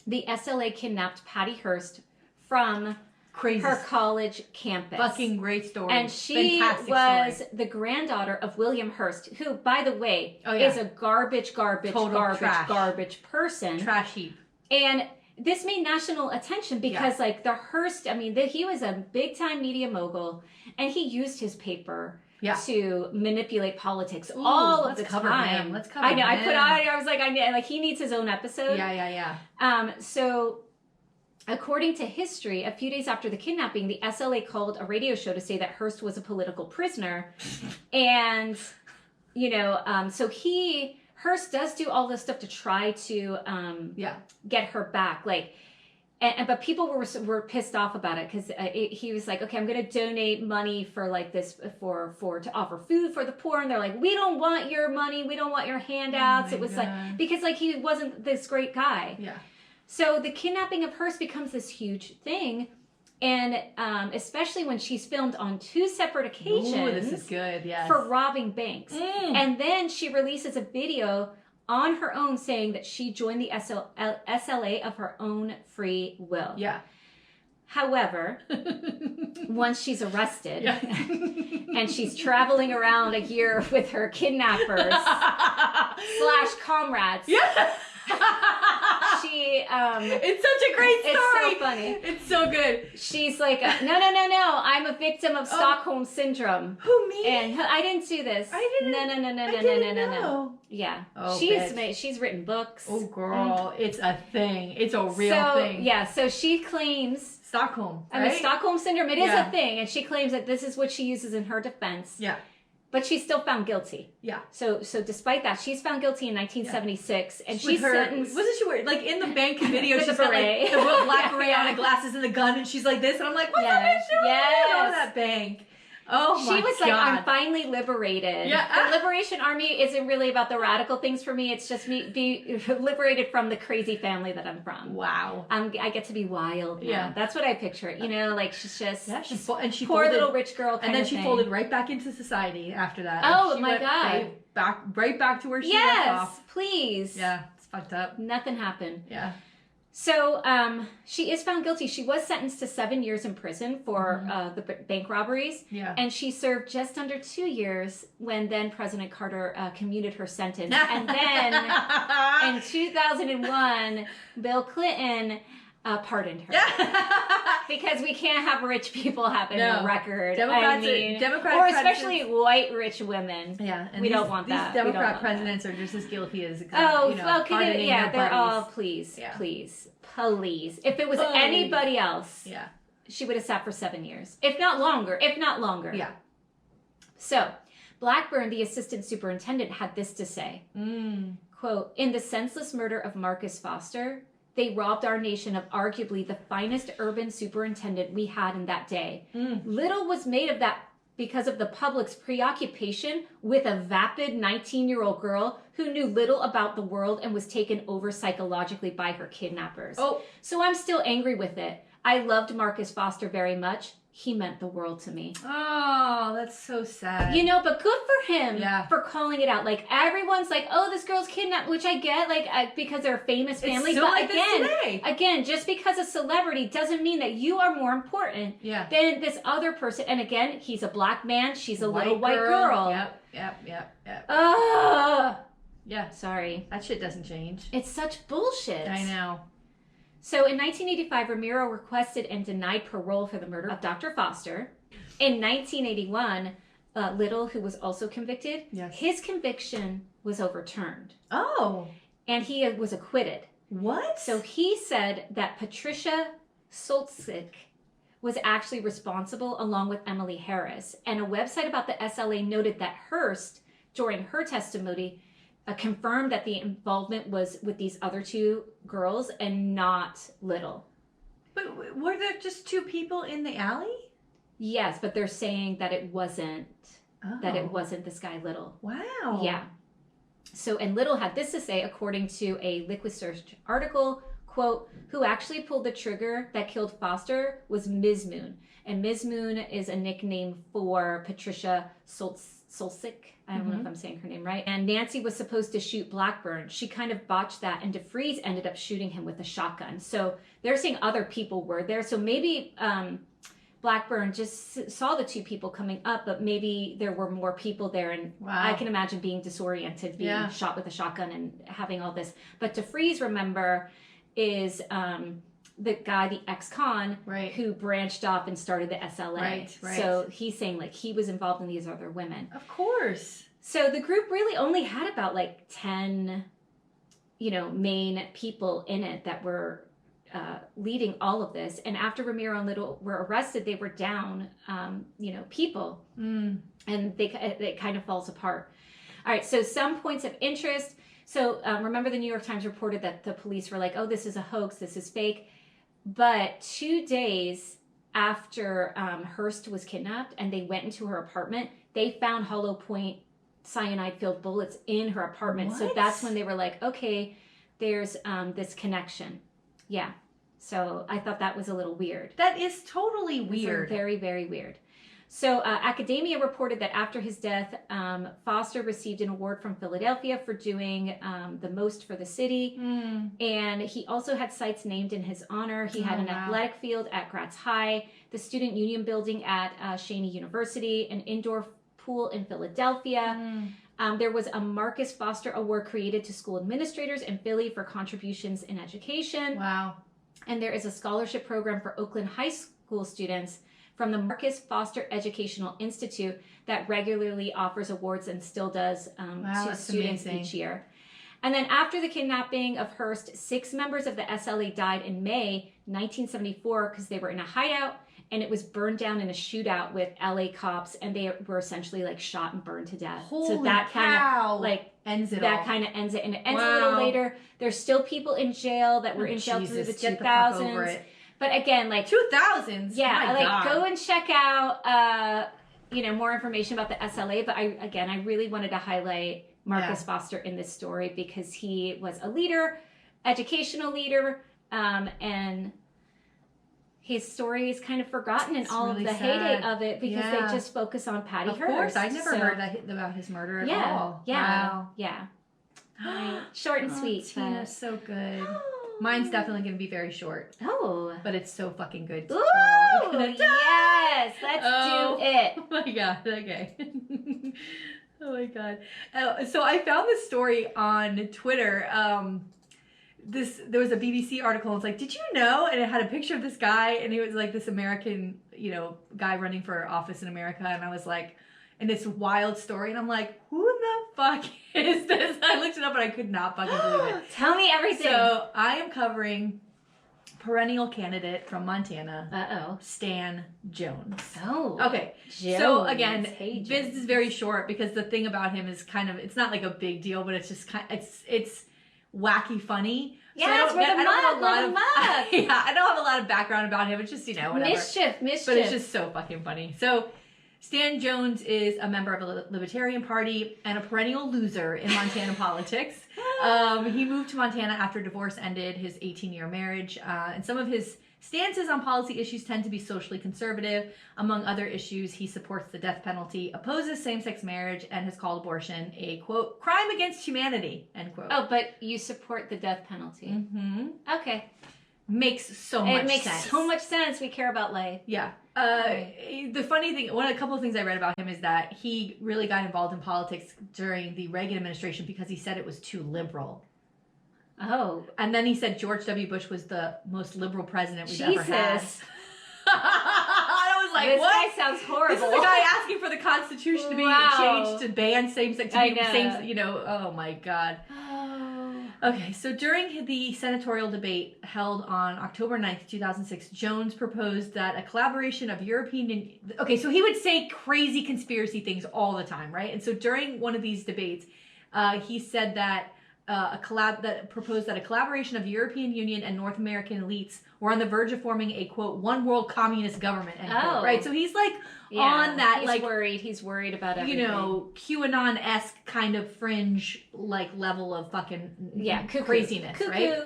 the SLA kidnapped Patty Hearst from her college campus. Fucking great story. And she was the granddaughter of William Hearst, who, by the way, is a garbage person. Trash heap. And this made national attention because, like, the Hearst, I mean, he was a big-time media mogul, and he used his paper to manipulate politics all of the time. Let's cover him. I know. him. I was like, he needs his own episode. So according to history, a few days after the kidnapping, the SLA called a radio show to say that Hearst was a political prisoner. And, so Hearst does do all this stuff to try to get her back. But people were pissed off about it because he was like, okay, I'm going to donate money for like this to offer food for the poor. And they're like, we don't want your money. We don't want your handouts. It was like, because like he wasn't this great guy. Yeah. So the kidnapping of Hearst becomes this huge thing, and especially when she's filmed on 2 separate occasions. Ooh, this is good, yes. For robbing banks. And then she releases a video on her own saying that she joined the SLA of her own free will. Yeah. However, once she's arrested and she's traveling around a year with her kidnappers /comrades. Yeah. She It's such a great story. It's so funny. It's so good. She's like, no, I'm a victim of Stockholm Syndrome. Who, me? And I didn't do this. I didn't. No. Yeah. Oh, she's written books. Oh, girl. It's a thing. It's a real thing. Yeah, so she claims... Stockholm, right? I mean, Stockholm Syndrome, it is a thing. And she claims that this is what she uses in her defense. Yeah. But she's still found guilty. Yeah. So despite that, she's found guilty in 1976, and she's sentenced. Wasn't she wearing, like, in the bank video? She's got like the black beret on, and glasses, and the gun, and she's like this, and I'm like, what's that bitch doing? Oh, that bank. Oh my God. She was like, I'm finally liberated. Yeah. The Liberation Army isn't really about the radical things for me. It's just me be liberated from the crazy family that I'm from. Wow. I get to be now. Yeah. That's what I picture. You know, like she's just she poor little rich girl kind and then of she thing. Folded right back into society after that. Oh my God. Right back to where she left off. Yes, please. Yeah, it's fucked up. Nothing happened. Yeah. So she is found guilty. She was sentenced to 7 years in prison for the bank robberies. Yeah. And she served just under 2 years when then President Carter commuted her sentence. And then in 2001, Bill Clinton pardoned her. Because we can't have rich people having a record. Democrats or especially white rich women. Yeah, and we don't want that. These Democrat presidents are just as guilty as they're all please. If it was anybody else, she would have sat for 7 years, if not longer. Yeah. So, Blackburn, the assistant superintendent, had this to say. Quote, "In the senseless murder of Marcus Foster, they robbed our nation of arguably the finest urban superintendent we had in that day. Little was made of that because of the public's preoccupation with a vapid 19-year-old girl who knew little about the world and was taken over psychologically by her kidnappers. So I'm still angry with it. I loved Marcus Foster very much. He meant the world to me." Oh, that's so sad. You know, but good for him for calling it out. Like, everyone's like, oh, this girl's kidnapped, which I get, like, because they're a famous family. It's still but like this again, just because a celebrity doesn't mean that you are more important than this other person. And again, he's a black man. She's a little white girl. Yep. Yeah. Sorry. That shit doesn't change. It's such bullshit. I know. So in 1985, Ramiro requested and denied parole for the murder of Dr. Foster. In 1981, Little, who was also convicted, his conviction was overturned. Oh. And he was acquitted. What? So he said that Patricia Soltzik was actually responsible along with Emily Harris. And a website about the SLA noted that Hearst, during her testimony, confirmed that the involvement was with these other two girls and not Little. But were there just two people in the alley? Yes, but they're saying that it wasn't this guy Little. Wow. Yeah. So, and Little had this to say, according to a Liquid Search article, quote, "Who actually pulled the trigger that killed Foster was Ms. Moon." And Ms. Moon is a nickname for Patricia Soltzik. I don't know if I'm saying her name right. And Nancy was supposed to shoot Blackburn. She kind of botched that, and DeFreeze ended up shooting him with a shotgun. So they're saying other people were there. So maybe Blackburn just saw the two people coming up, but maybe there were more people there. And I can imagine being disoriented, being shot with a shotgun and having all this. But DeFreeze, remember, is the guy, the ex-con, who branched off and started the SLA. Right. So he's saying, like, he was involved in these other women. Of course. So the group really only had about, like, 10, main people in it that were leading all of this. And after Ramiro and Little were arrested, they were down, people. And it kind of falls apart. All right, so some points of interest. So remember the New York Times reported that the police were like, oh, this is a hoax, this is fake. But 2 days after Hearst was kidnapped and they went into her apartment, they found hollow point cyanide-filled bullets in her apartment. What? So that's when they were like, okay, there's this connection. Yeah. So I thought that was a little weird. That is totally weird. Very, very weird. So Academia reported that after his death, Foster received an award from Philadelphia for doing the most for the city. And he also had sites named in his honor. He had an athletic field at Gratz High, the Student Union building at Cheyney University, an indoor pool in Philadelphia. There was a Marcus Foster Award created to school administrators in Philly for contributions in education. Wow. And there is a scholarship program for Oakland high school students from the Marcus Foster Educational Institute that regularly offers awards and still does to students each year. And then after the kidnapping of Hearst, 6 members of the SLA died in May 1974 because they were in a hideout, and it was burned down in a shootout with LA cops, and they were essentially like shot and burned to death. Holy so that kind of like ends it. That kind of ends it, and it ends a little later. There's still people in jail that were in jail through the 2000s. But again, like 2000s, yeah, like go and check out more information about the SLA. But I really wanted to highlight Marcus Foster in this story because he was a leader, educational leader, and his story is kind of forgotten in all really of the heyday of it because they just focus on Patty Hearst. Of course, I'd never heard about his murder at all. Yeah, wow. Yeah. Right. Short and sweet. Tina's so good. Mine's definitely going to be very short. Oh. But it's so fucking good. Ooh, yes. Let's do it. Oh my God. Okay. Oh my God. So I found this story on Twitter. There was a BBC article. And it's like, did you know? And it had a picture of this guy, and he was like this American, guy running for office in America. And I was like, and this wild story, and I'm like, who the fuck is this? I looked it up, and I could not fucking believe it. Tell me everything. So I am covering perennial candidate from Montana. Stan Jones. Oh. Okay. Jones. So again, this is very short because the thing about him is kind of, it's not like a big deal, but it's just it's wacky funny. Yeah, I don't have a lot of background about him. It's just, whatever. Mischief. But it's just so fucking funny. So Stan Jones is a member of the Libertarian Party and a perennial loser in Montana politics. He moved to Montana after divorce ended his 18-year marriage. And some of his stances on policy issues tend to be socially conservative. Among other issues, he supports the death penalty, opposes same-sex marriage, and has called abortion a, quote, crime against humanity, end quote. Oh, but you support the death penalty. Mm-hmm. Okay. Makes so much sense. It makes so much sense. We care about life. Yeah. The funny thing, a couple of things I read about him is that he really got involved in politics during the Reagan administration because he said it was too liberal. Oh. And then he said George W. Bush was the most liberal president we've ever had. I was like, this what? This guy sounds horrible. This is the guy asking for the Constitution to be changed to ban same-sex. Oh my God. Okay, so during the senatorial debate held on October 9th, 2006, Jones proposed that a collaboration of European... Okay, so he would say crazy conspiracy things all the time, right? And so during one of these debates, he said that proposed that a collaboration of European Union and North American elites were on the verge of forming a, quote, one world communist government, end quote, right? So he's like on that, he's worried about everything. QAnon-esque kind of fringe, level of fucking craziness, right?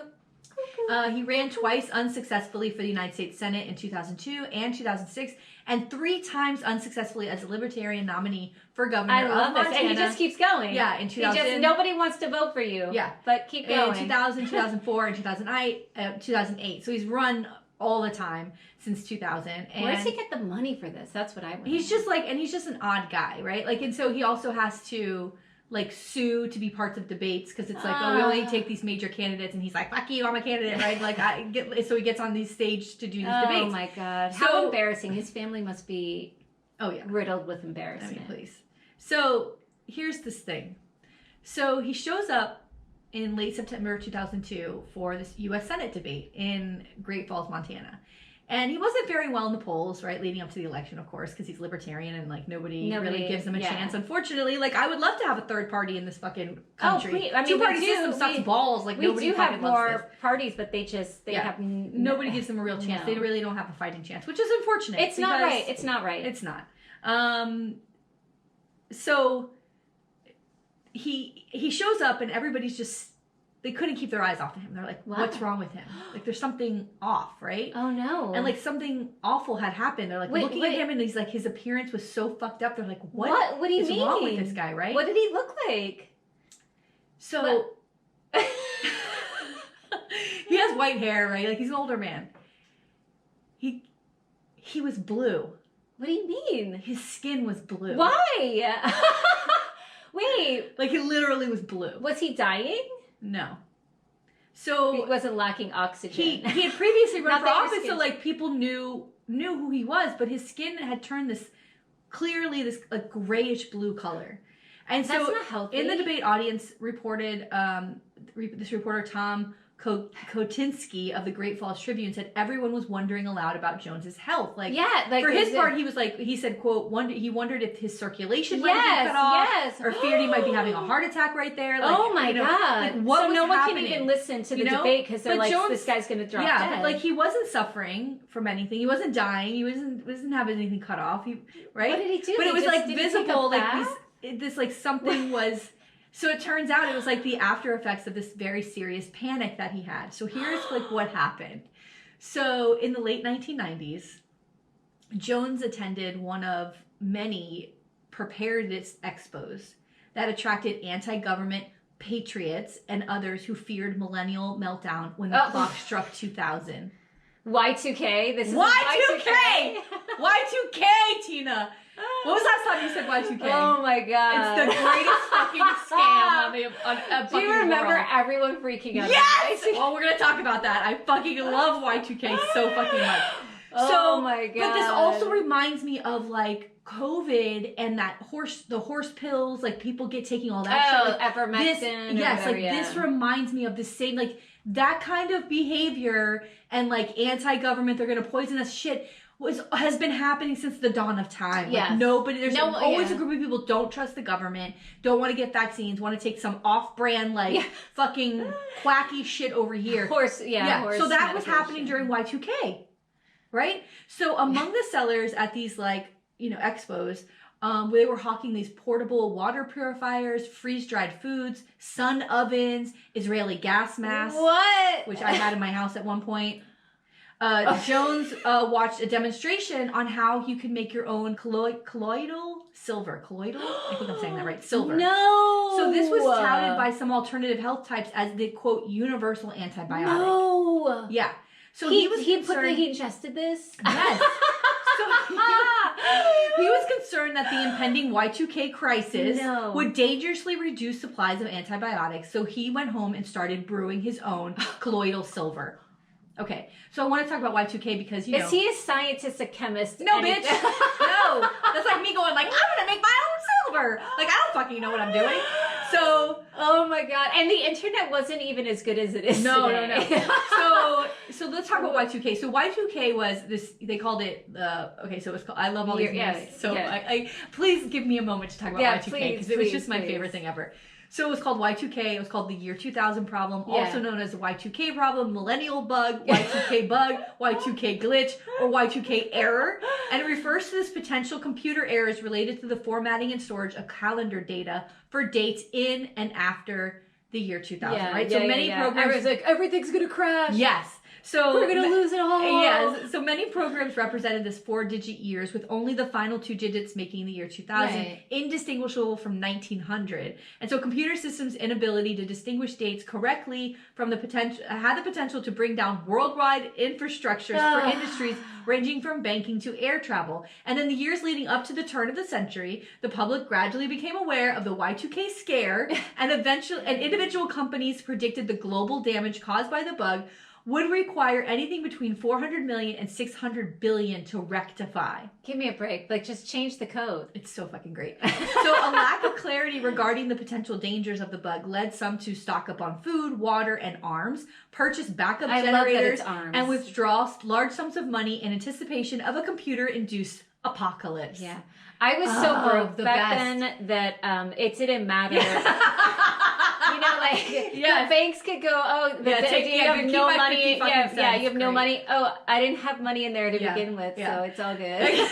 He ran twice unsuccessfully for the United States Senate in 2002 and 2006, and 3 times unsuccessfully as a Libertarian nominee for governor of Montana. This, and he just keeps going. Yeah, in 2000. Nobody wants to vote for you. Yeah. But keep going. In 2000, 2004, and 2008. So he's run all the time since 2000. And where does he get the money for this? That's what I want. He's just he's just an odd guy, right? And so he also has to... sue to be parts of debates because it's we only take these major candidates, and he's like, fuck you, I'm a candidate, right? So he gets on these stage to do these debates. Oh my God. How embarrassing. His family must be riddled with embarrassment. I mean, please. So here's this thing. So he shows up in late September 2002 for this U.S. Senate debate in Great Falls, Montana. And he wasn't very well in the polls, right, leading up to the election, of course, because he's libertarian and, nobody really gives him a chance. Unfortunately, I would love to have a third party in this fucking country. Oh, please. I mean, two-party system sucks balls. Nobody have more parties, but they have... Nobody gives them a real chance. No. They really don't have a fighting chance, which is unfortunate. It's not right. It's not right. It's not. So he shows up, and everybody's just... They couldn't keep their eyes off of him. They're like, what's wrong with him? There's something off, right? Oh, no. And, something awful had happened. They're, looking at him, and he's, his appearance was so fucked up. They're like, what do you mean? What's wrong with this guy, right? What did he look like? So, he has white hair, right? He's an older man. He was blue. What do you mean? His skin was blue. Why? Wait. Like, it literally was blue. Was he dying? No. So he wasn't lacking oxygen. He had previously run for office, so like people knew who he was, but his skin had turned this like grayish blue color. And that's so not healthy. In the debate audience reported this reporter Tom Kotinski of the Great Falls Tribune said everyone was wondering aloud about Jones's health. Like, for his part, he said, quote, he wondered if his circulation might be cut off, or feared he might be having a heart attack right there. Like, oh my God. Like, what so was no one happening? can even listen to the debate because they're like, Jones, this guy's going to drop dead. But like, he wasn't suffering from anything. He wasn't dying. He wasn't having anything cut off. Right? What did he do? But it was like visible, like this like something was. So it turns out it was like the after effects of this very serious panic that he had. So here's like what happened. So in the late 1990s, Jones attended one of many preparedness expos that attracted anti-government patriots and others who feared millennial meltdown when the clock struck 2000. Y2K? This is Y2K! Y2K, Tina! What was last time you said Y2K? Oh my God. It's the greatest fucking scam Do you remember everyone freaking out? Yes! Well, we're going to talk about that. I fucking love Y2K so fucking much. Oh my God. But this also reminds me of like COVID and the horse pills, like people get taking all that shit. Like, ivermectin. This reminds me of the same, like that kind of behavior and like anti-government, they're going to poison us shit. Has been happening since the dawn of time. Yes. Like there's always a group of people don't trust the government, don't want to get vaccines, want to take some off-brand fucking quacky shit over here. Horse so that was happening during Y2K, right? So among the sellers at these expos, they were hawking these portable water purifiers, freeze-dried foods, sun ovens, Israeli gas masks. What? Which I had in my house at one point. Jones watched a demonstration on how you can make your own colloidal silver. Colloidal? I think I'm saying that right. Silver. No! So this was touted by some alternative health types as the, quote, universal antibiotic. No! Yeah. So he ingested this? Yes. He was concerned that the impending Y2K crisis would dangerously reduce supplies of antibiotics, so he went home and started brewing his own colloidal silver. Okay, so I want to talk about Y2K because, Is he a scientist, a chemist? No, bitch. No. That's like me going like, I'm going to make my own silver. Like, I don't fucking know what I'm doing. So. Oh my God. And the internet wasn't even as good as it is today. No. So let's talk about Y2K. So Y2K was this, they called it, so it was called, I love all these names. So I please give me a moment to talk about Y2K because it was just my favorite thing ever. So it was called Y2K. It was called the year 2000 problem, also known as the Y2K problem, millennial bug, Y2K bug, Y2K glitch, or Y2K error. And it refers to this potential computer errors related to the formatting and storage of calendar data for dates in and after the year 2000, right? So many programs... Everyone's like, everything's going to crash. Yes. So we're going to lose it all. Yes. So many programs represented this 4-digit years with only the final 2 digits making the year 2000 indistinguishable from 1900. And so computer systems' inability to distinguish dates correctly from had the potential to bring down worldwide infrastructures for industries ranging from banking to air travel. And in the years leading up to the turn of the century, the public gradually became aware of the Y2K scare, and individual companies predicted the global damage caused by the bug would require anything between 400 million and 600 billion to rectify. Give me a break. Like, just change the code. It's so fucking great. So a lack of clarity regarding the potential dangers of the bug led some to stock up on food, water, and arms, purchase backup generators, and withdraw large sums of money in anticipation of a computer-induced apocalypse. Yeah. I was so broke back then that it didn't matter. The banks could go, you have no money. You have no money. Oh, I didn't have money in there to begin with, so it's all good.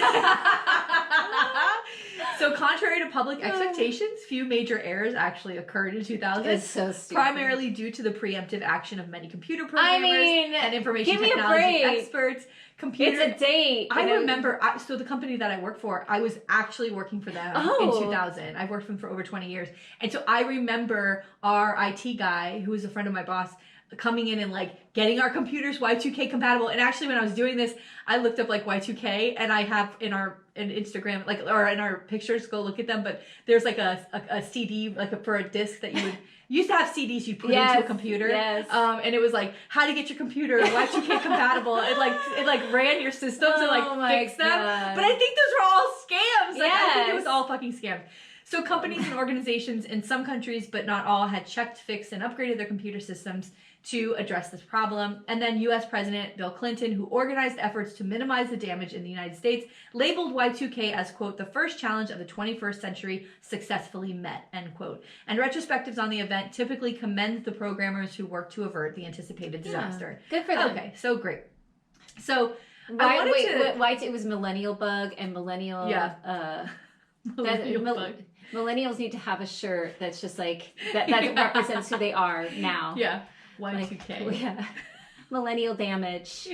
So contrary to public expectations, few major errors actually occurred in 2000. It's so stupid. Primarily due to the preemptive action of many computer programmers and information technology experts. It's a date. I remember, so the company that I work for, I was actually working for them in 2000. I've worked for them for over 20 years. And so I remember our IT guy who was a friend of my boss coming in and like getting our computers Y2K compatible. And actually when I was doing this, I looked up like Y2K, and I have in Instagram, like, or in our pictures, go look at them, but there's like a CD, like for a disc that you would used to have CDs you'd put into a computer. Yes. And it was like how to get your computer Y2K compatible. It like ran your systems and like fixed them. But I think those were all scams. Like I think it was all fucking scams. So companies and organizations in some countries, but not all, had checked, fixed, and upgraded their computer systems to address this problem. And then U.S. President Bill Clinton, who organized efforts to minimize the damage in the United States, labeled Y2K as, quote, the first challenge of the 21st century successfully met, end quote. And retrospectives on the event typically commend the programmers who worked to avert the anticipated disaster. Good for them. Okay, so great. So it was millennial bug and millennial... Yeah. Millennials need to have a shirt that's just like that represents who they are now. Yeah. Y2K. Like, yeah. Millennial damage.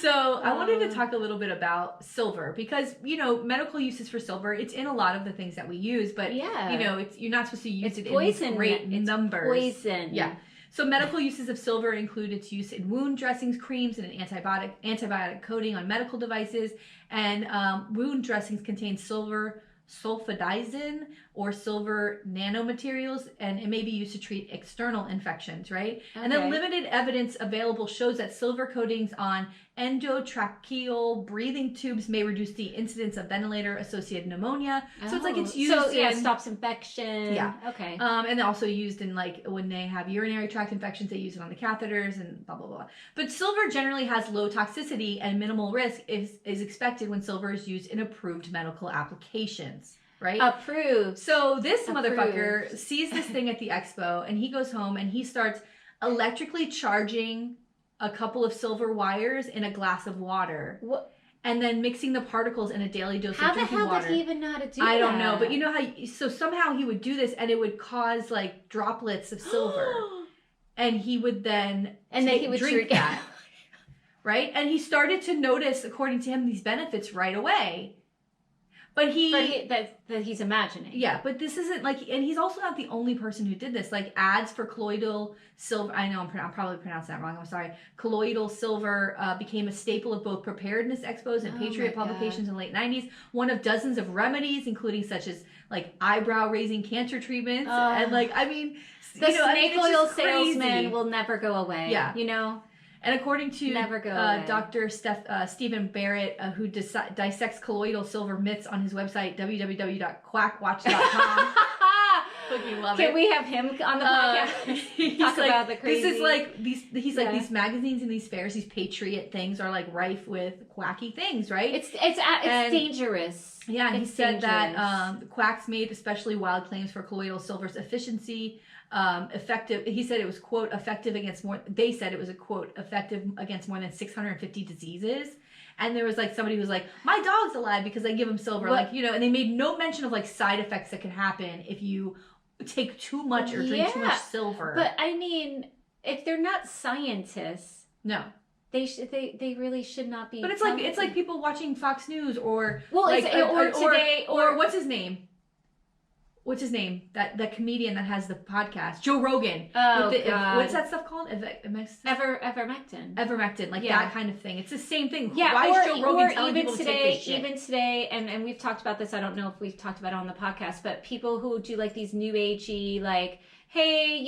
So I wanted to talk a little bit about silver because, medical uses for silver, it's in a lot of the things that we use, but, you're not supposed to use it in great numbers. It's poison. Yeah. So medical uses of silver include its use in wound dressings, creams, and an antibiotic coating on medical devices. And wound dressings contain silver sulfadizin or silver nanomaterials, and it may be used to treat external infections, right? Okay. And then limited evidence available shows that silver coatings on endotracheal breathing tubes may reduce the incidence of ventilator-associated pneumonia. So it's like it's used stops infection. Yeah. Okay. And also used in like when they have urinary tract infections, they use it on the catheters and blah, blah, blah. But silver generally has low toxicity and minimal risk is expected when silver is used in approved medical applications. Right? Approved. So this motherfucker sees this thing at the expo, and he goes home and he starts electrically charging a couple of silver wires in a glass of water. What? And then mixing the particles in a daily dose of drinking water. How the hell did he even know how to do that? I don't know. But you know how... So somehow he would do this, and it would cause like droplets of silver. And he would then drink that. Right? And he started to notice, according to him, these benefits right away. But he's imagining. Yeah, but this isn't like, and he's also not the only person who did this. Like ads for colloidal silver, I know I'm probably pronouncing that wrong, I'm sorry. Colloidal silver became a staple of both preparedness expos and Patriot publications in the late 90s. One of dozens of remedies, including such as like eyebrow raising cancer treatments. And like, I mean, the snake oil salesman will never go away. Yeah. And according to Dr. Stephen Barrett, who dissects colloidal silver myths on his website, www.quackwatch.com. Fucking love it. Can we have him on the podcast? Talk about the crazy. This is like these magazines and these fairs, these patriot things are like rife with quacky things, right? It's dangerous. Yeah, and he said that quacks made especially wild claims for colloidal silver's efficiency. Effective. He said it was, quote, effective against more. They said it was a, quote, effective against more than 650 diseases. And there was like somebody who was like, my dog's alive because I give him silver. What? Like, and they made no mention of like side effects that could happen if you take too much or drink too much silver. But I mean, if they're not scientists, no. They really should not be. But it's like people watching Fox News or today or what's his name? What's his name? That comedian that has the podcast, Joe Rogan. Oh, God. What's that stuff called? Ivermectin. Ivermectin, like that kind of thing. It's the same thing. Yeah. Why is Joe Rogan telling people to take this shit? Even today, and we've talked about this. I don't know if we've talked about it on the podcast, but people who do like these new agey, like, hey,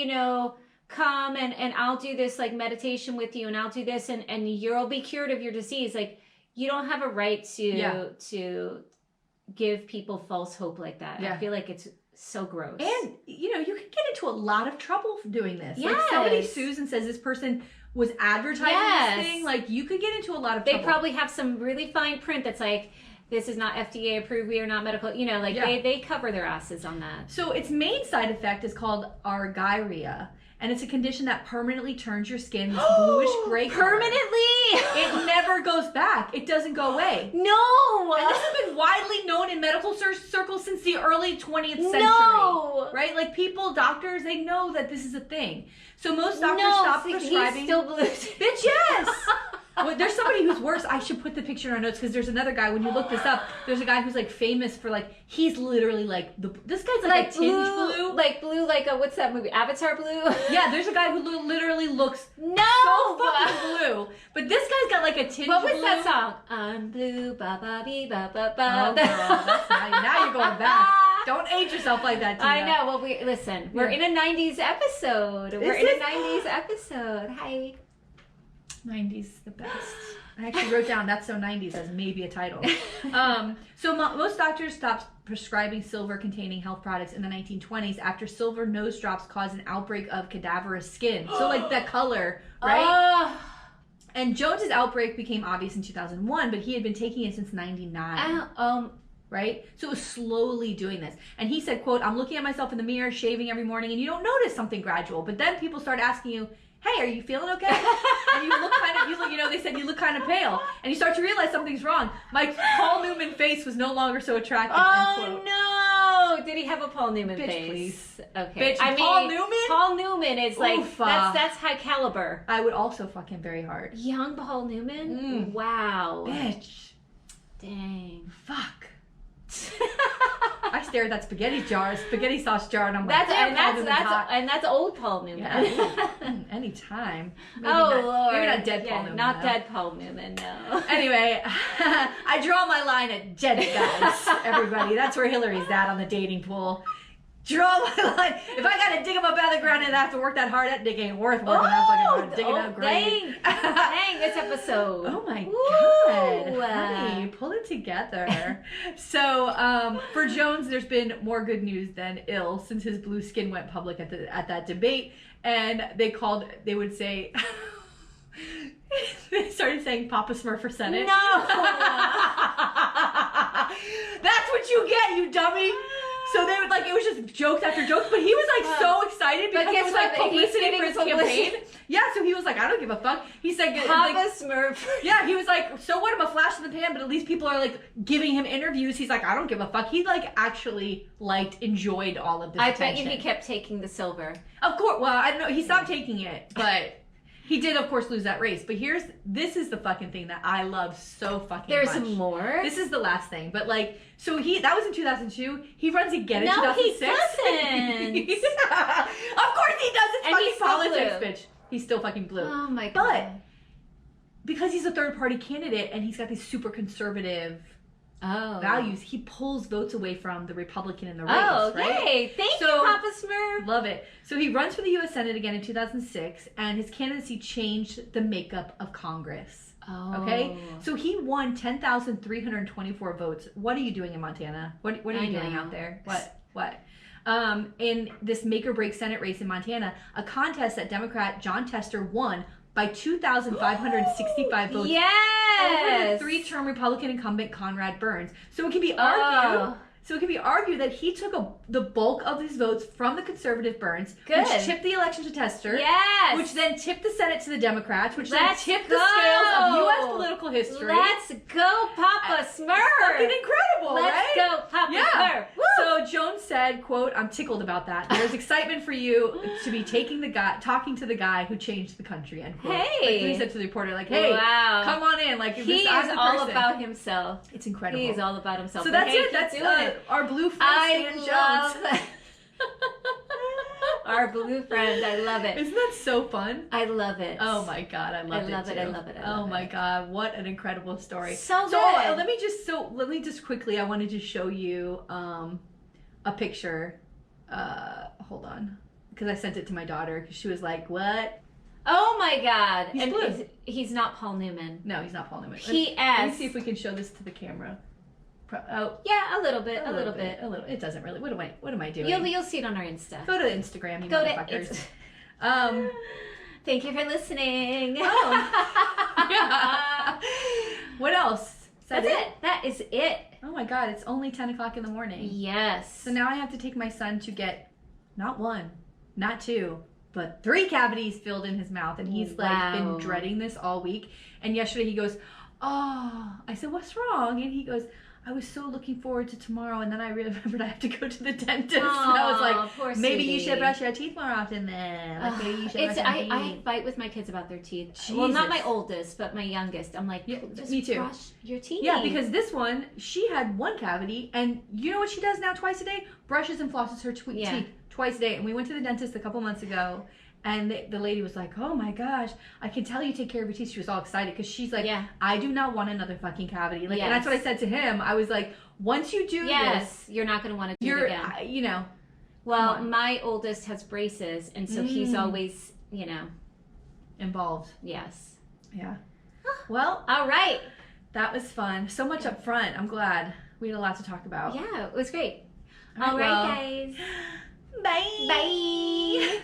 come and I'll do this like meditation with you, and I'll do this, and you'll be cured of your disease. Like, you don't have a right to give people false hope like that. Yeah. I feel like it's so gross. And, you can get into a lot of trouble for doing this. Yes. Like, somebody sues and says this person was advertising this thing. Like, you could get into a lot of trouble. They probably have some really fine print that's like, this is not FDA approved, we are not medical. They cover their asses on that. So its main side effect is called Argyria. And it's a condition that permanently turns your skin this bluish-gray color. Permanently? It never goes back. It doesn't go away. No! And this has been widely known in medical circles since the early 20th century. No! Right? Like, doctors, they know that this is a thing. So most doctors stop prescribing. He's still blue. Bitch, yes! Well, there's somebody who's worse. I should put the picture in our notes because there's another guy. When you look this up, there's a guy who's like famous for like, he's literally like, this guy's like a tinge blue. Like blue, like a, what's that movie? Avatar blue? Yeah, there's a guy who literally looks so fucking blue. But this guy's got like a tinge blue. What was that song? I'm blue, ba ba bee ba ba ba. Oh, girl, that's now you're going back. Don't age yourself like that, Tina. I know. Well, listen, we're in a 90s episode. We're in a 90s episode. Hi. 90s, the best. I actually wrote down that's so 90s as maybe a title. So most doctors stopped prescribing silver-containing health products in the 1920s after silver nose drops caused an outbreak of cadaverous skin. So like that color, right? And Jones's outbreak became obvious in 2001, but he had been taking it since 99. Right? So it was slowly doing this. And he said, quote, I'm looking at myself in the mirror, shaving every morning, and you don't notice something gradual. But then people start asking you, hey, are you feeling okay? And you look kind of, they said you look kind of pale. And you start to realize something's wrong. My Paul Newman face was no longer so attractive. Oh, no. Did he have a Paul Newman face? Please. Okay. Bitch, Paul Newman? Paul Newman is like, that's high caliber. I would also fuck him very hard. Young Paul Newman? Wow. Bitch. Dang. Fuck. I stare at that spaghetti sauce jar, and I'm like, that's old Paul Newman. Yeah, anytime. Lord. Maybe not dead Paul Newman. Not dead Paul Newman, no. Anyway, I draw my line at dead guys, everybody. That's where Hillary's at on the dating pool. Draw my line. If I gotta dig them up out of the ground and I have to work that hard, that dig ain't worth working that fucking hard. Digging up grave. Dang, this episode. Oh my God. Honey, pull it together. So, for Jones, there's been more good news than ill since his blue skin went public at that debate. And they would say, they started saying Papa Smurf for Senate. No! That's what you get, you dummy! So they would it was just jokes after jokes, but he was so excited because it was publicity for his campaign. Yeah, so he was like, I don't give a fuck. He said, Papa Smurf. Yeah, he was like, so what? I'm a flash in the pan, but at least people are giving him interviews. He's like, I don't give a fuck. He actually enjoyed all of this attention. I bet you he kept taking the silver. Of course. Well, I don't know. He stopped taking it, but he did, of course, lose that race. But this is the fucking thing that I love so fucking much. There's more? This is the last thing. But so that was in 2002. He runs again in 2006. No, he doesn't. Of course he does. It's and fucking he's politics, bitch. He's still fucking blue. Oh my God. But because he's a third party candidate and he's got these super conservative values, he pulls votes away from the Republican in the race. Oh, right? Yay. Thank you, Papa Smurf. Love it. So he runs for the U.S. Senate again in 2006, and his candidacy changed the makeup of Congress. Oh. Okay? So he won 10,324 votes. What are you doing in Montana? What are you doing out there? What? In this make or break Senate race in Montana, a contest that Democrat John Tester won by 2,565 votes. Yes! Over the three-term Republican incumbent Conrad Burns. So it can be argued. So it can be argued that he took the bulk of these votes from the conservative Burns, which tipped the election to Tester, which then tipped the Senate to the Democrats, which then tipped the scales of U.S. political history. Let's go, Papa Smurf! Fucking incredible, right? Let's go, Papa Smurf! Woo! So Jones said, quote, I'm tickled about that. There's excitement for you to be talking to the guy who changed the country, end quote. Hey! He said to the reporter, hey, come on in. He is all about himself. It's incredible. He is all about himself. So that's it. That's our blue friend, Stan Jones. Our blue friend. I love it. Isn't that so fun? I love it. Oh my God, I love it too. I love it. Oh my God, what an incredible story. So good. Let me just quickly, I wanted to show you a picture. Hold on, because I sent it to my daughter because she was like, "What?" Oh my God. He's blue. He's not Paul Newman. No, he's not Paul Newman. Let me see if we can show this to the camera. Yeah, a little bit. It doesn't really. What am I doing? You'll see it on our Insta. Go to Instagram, you motherfuckers. Thank you for listening. Yeah. What else? That's it. That is it. Oh my God, it's only 10 o'clock in the morning. Yes. So now I have to take my son to get not one, not two, but 3 cavities filled in his mouth. And he's been dreading this all week. And yesterday he goes, oh, I said, what's wrong? And he goes, I was so looking forward to tomorrow, and then I remembered I have to go to the dentist. And I was like, maybe you should brush your teeth more often then. Like, maybe you should brush your teeth. I fight with my kids about their teeth. Jesus. Well, not my oldest, but my youngest. I'm like, just me too. Brush your teeth. Yeah, because this one, she had one cavity, and you know what she does now twice a day? Brushes and flosses her teeth twice a day. And we went to the dentist a couple months ago, and the lady was like, oh my gosh, I can tell you take care of your teeth. She was all excited because she's like, I do not want another fucking cavity. Like, and that's what I said to him. I was like, once you do this, you're not going to want to do it again. You know. Well, my oldest has braces, and so he's always, involved. Yes. Yeah. Well, all right. That was fun. So much up front. I'm glad. We had a lot to talk about. Yeah, it was great. All right, guys. Bye. Bye.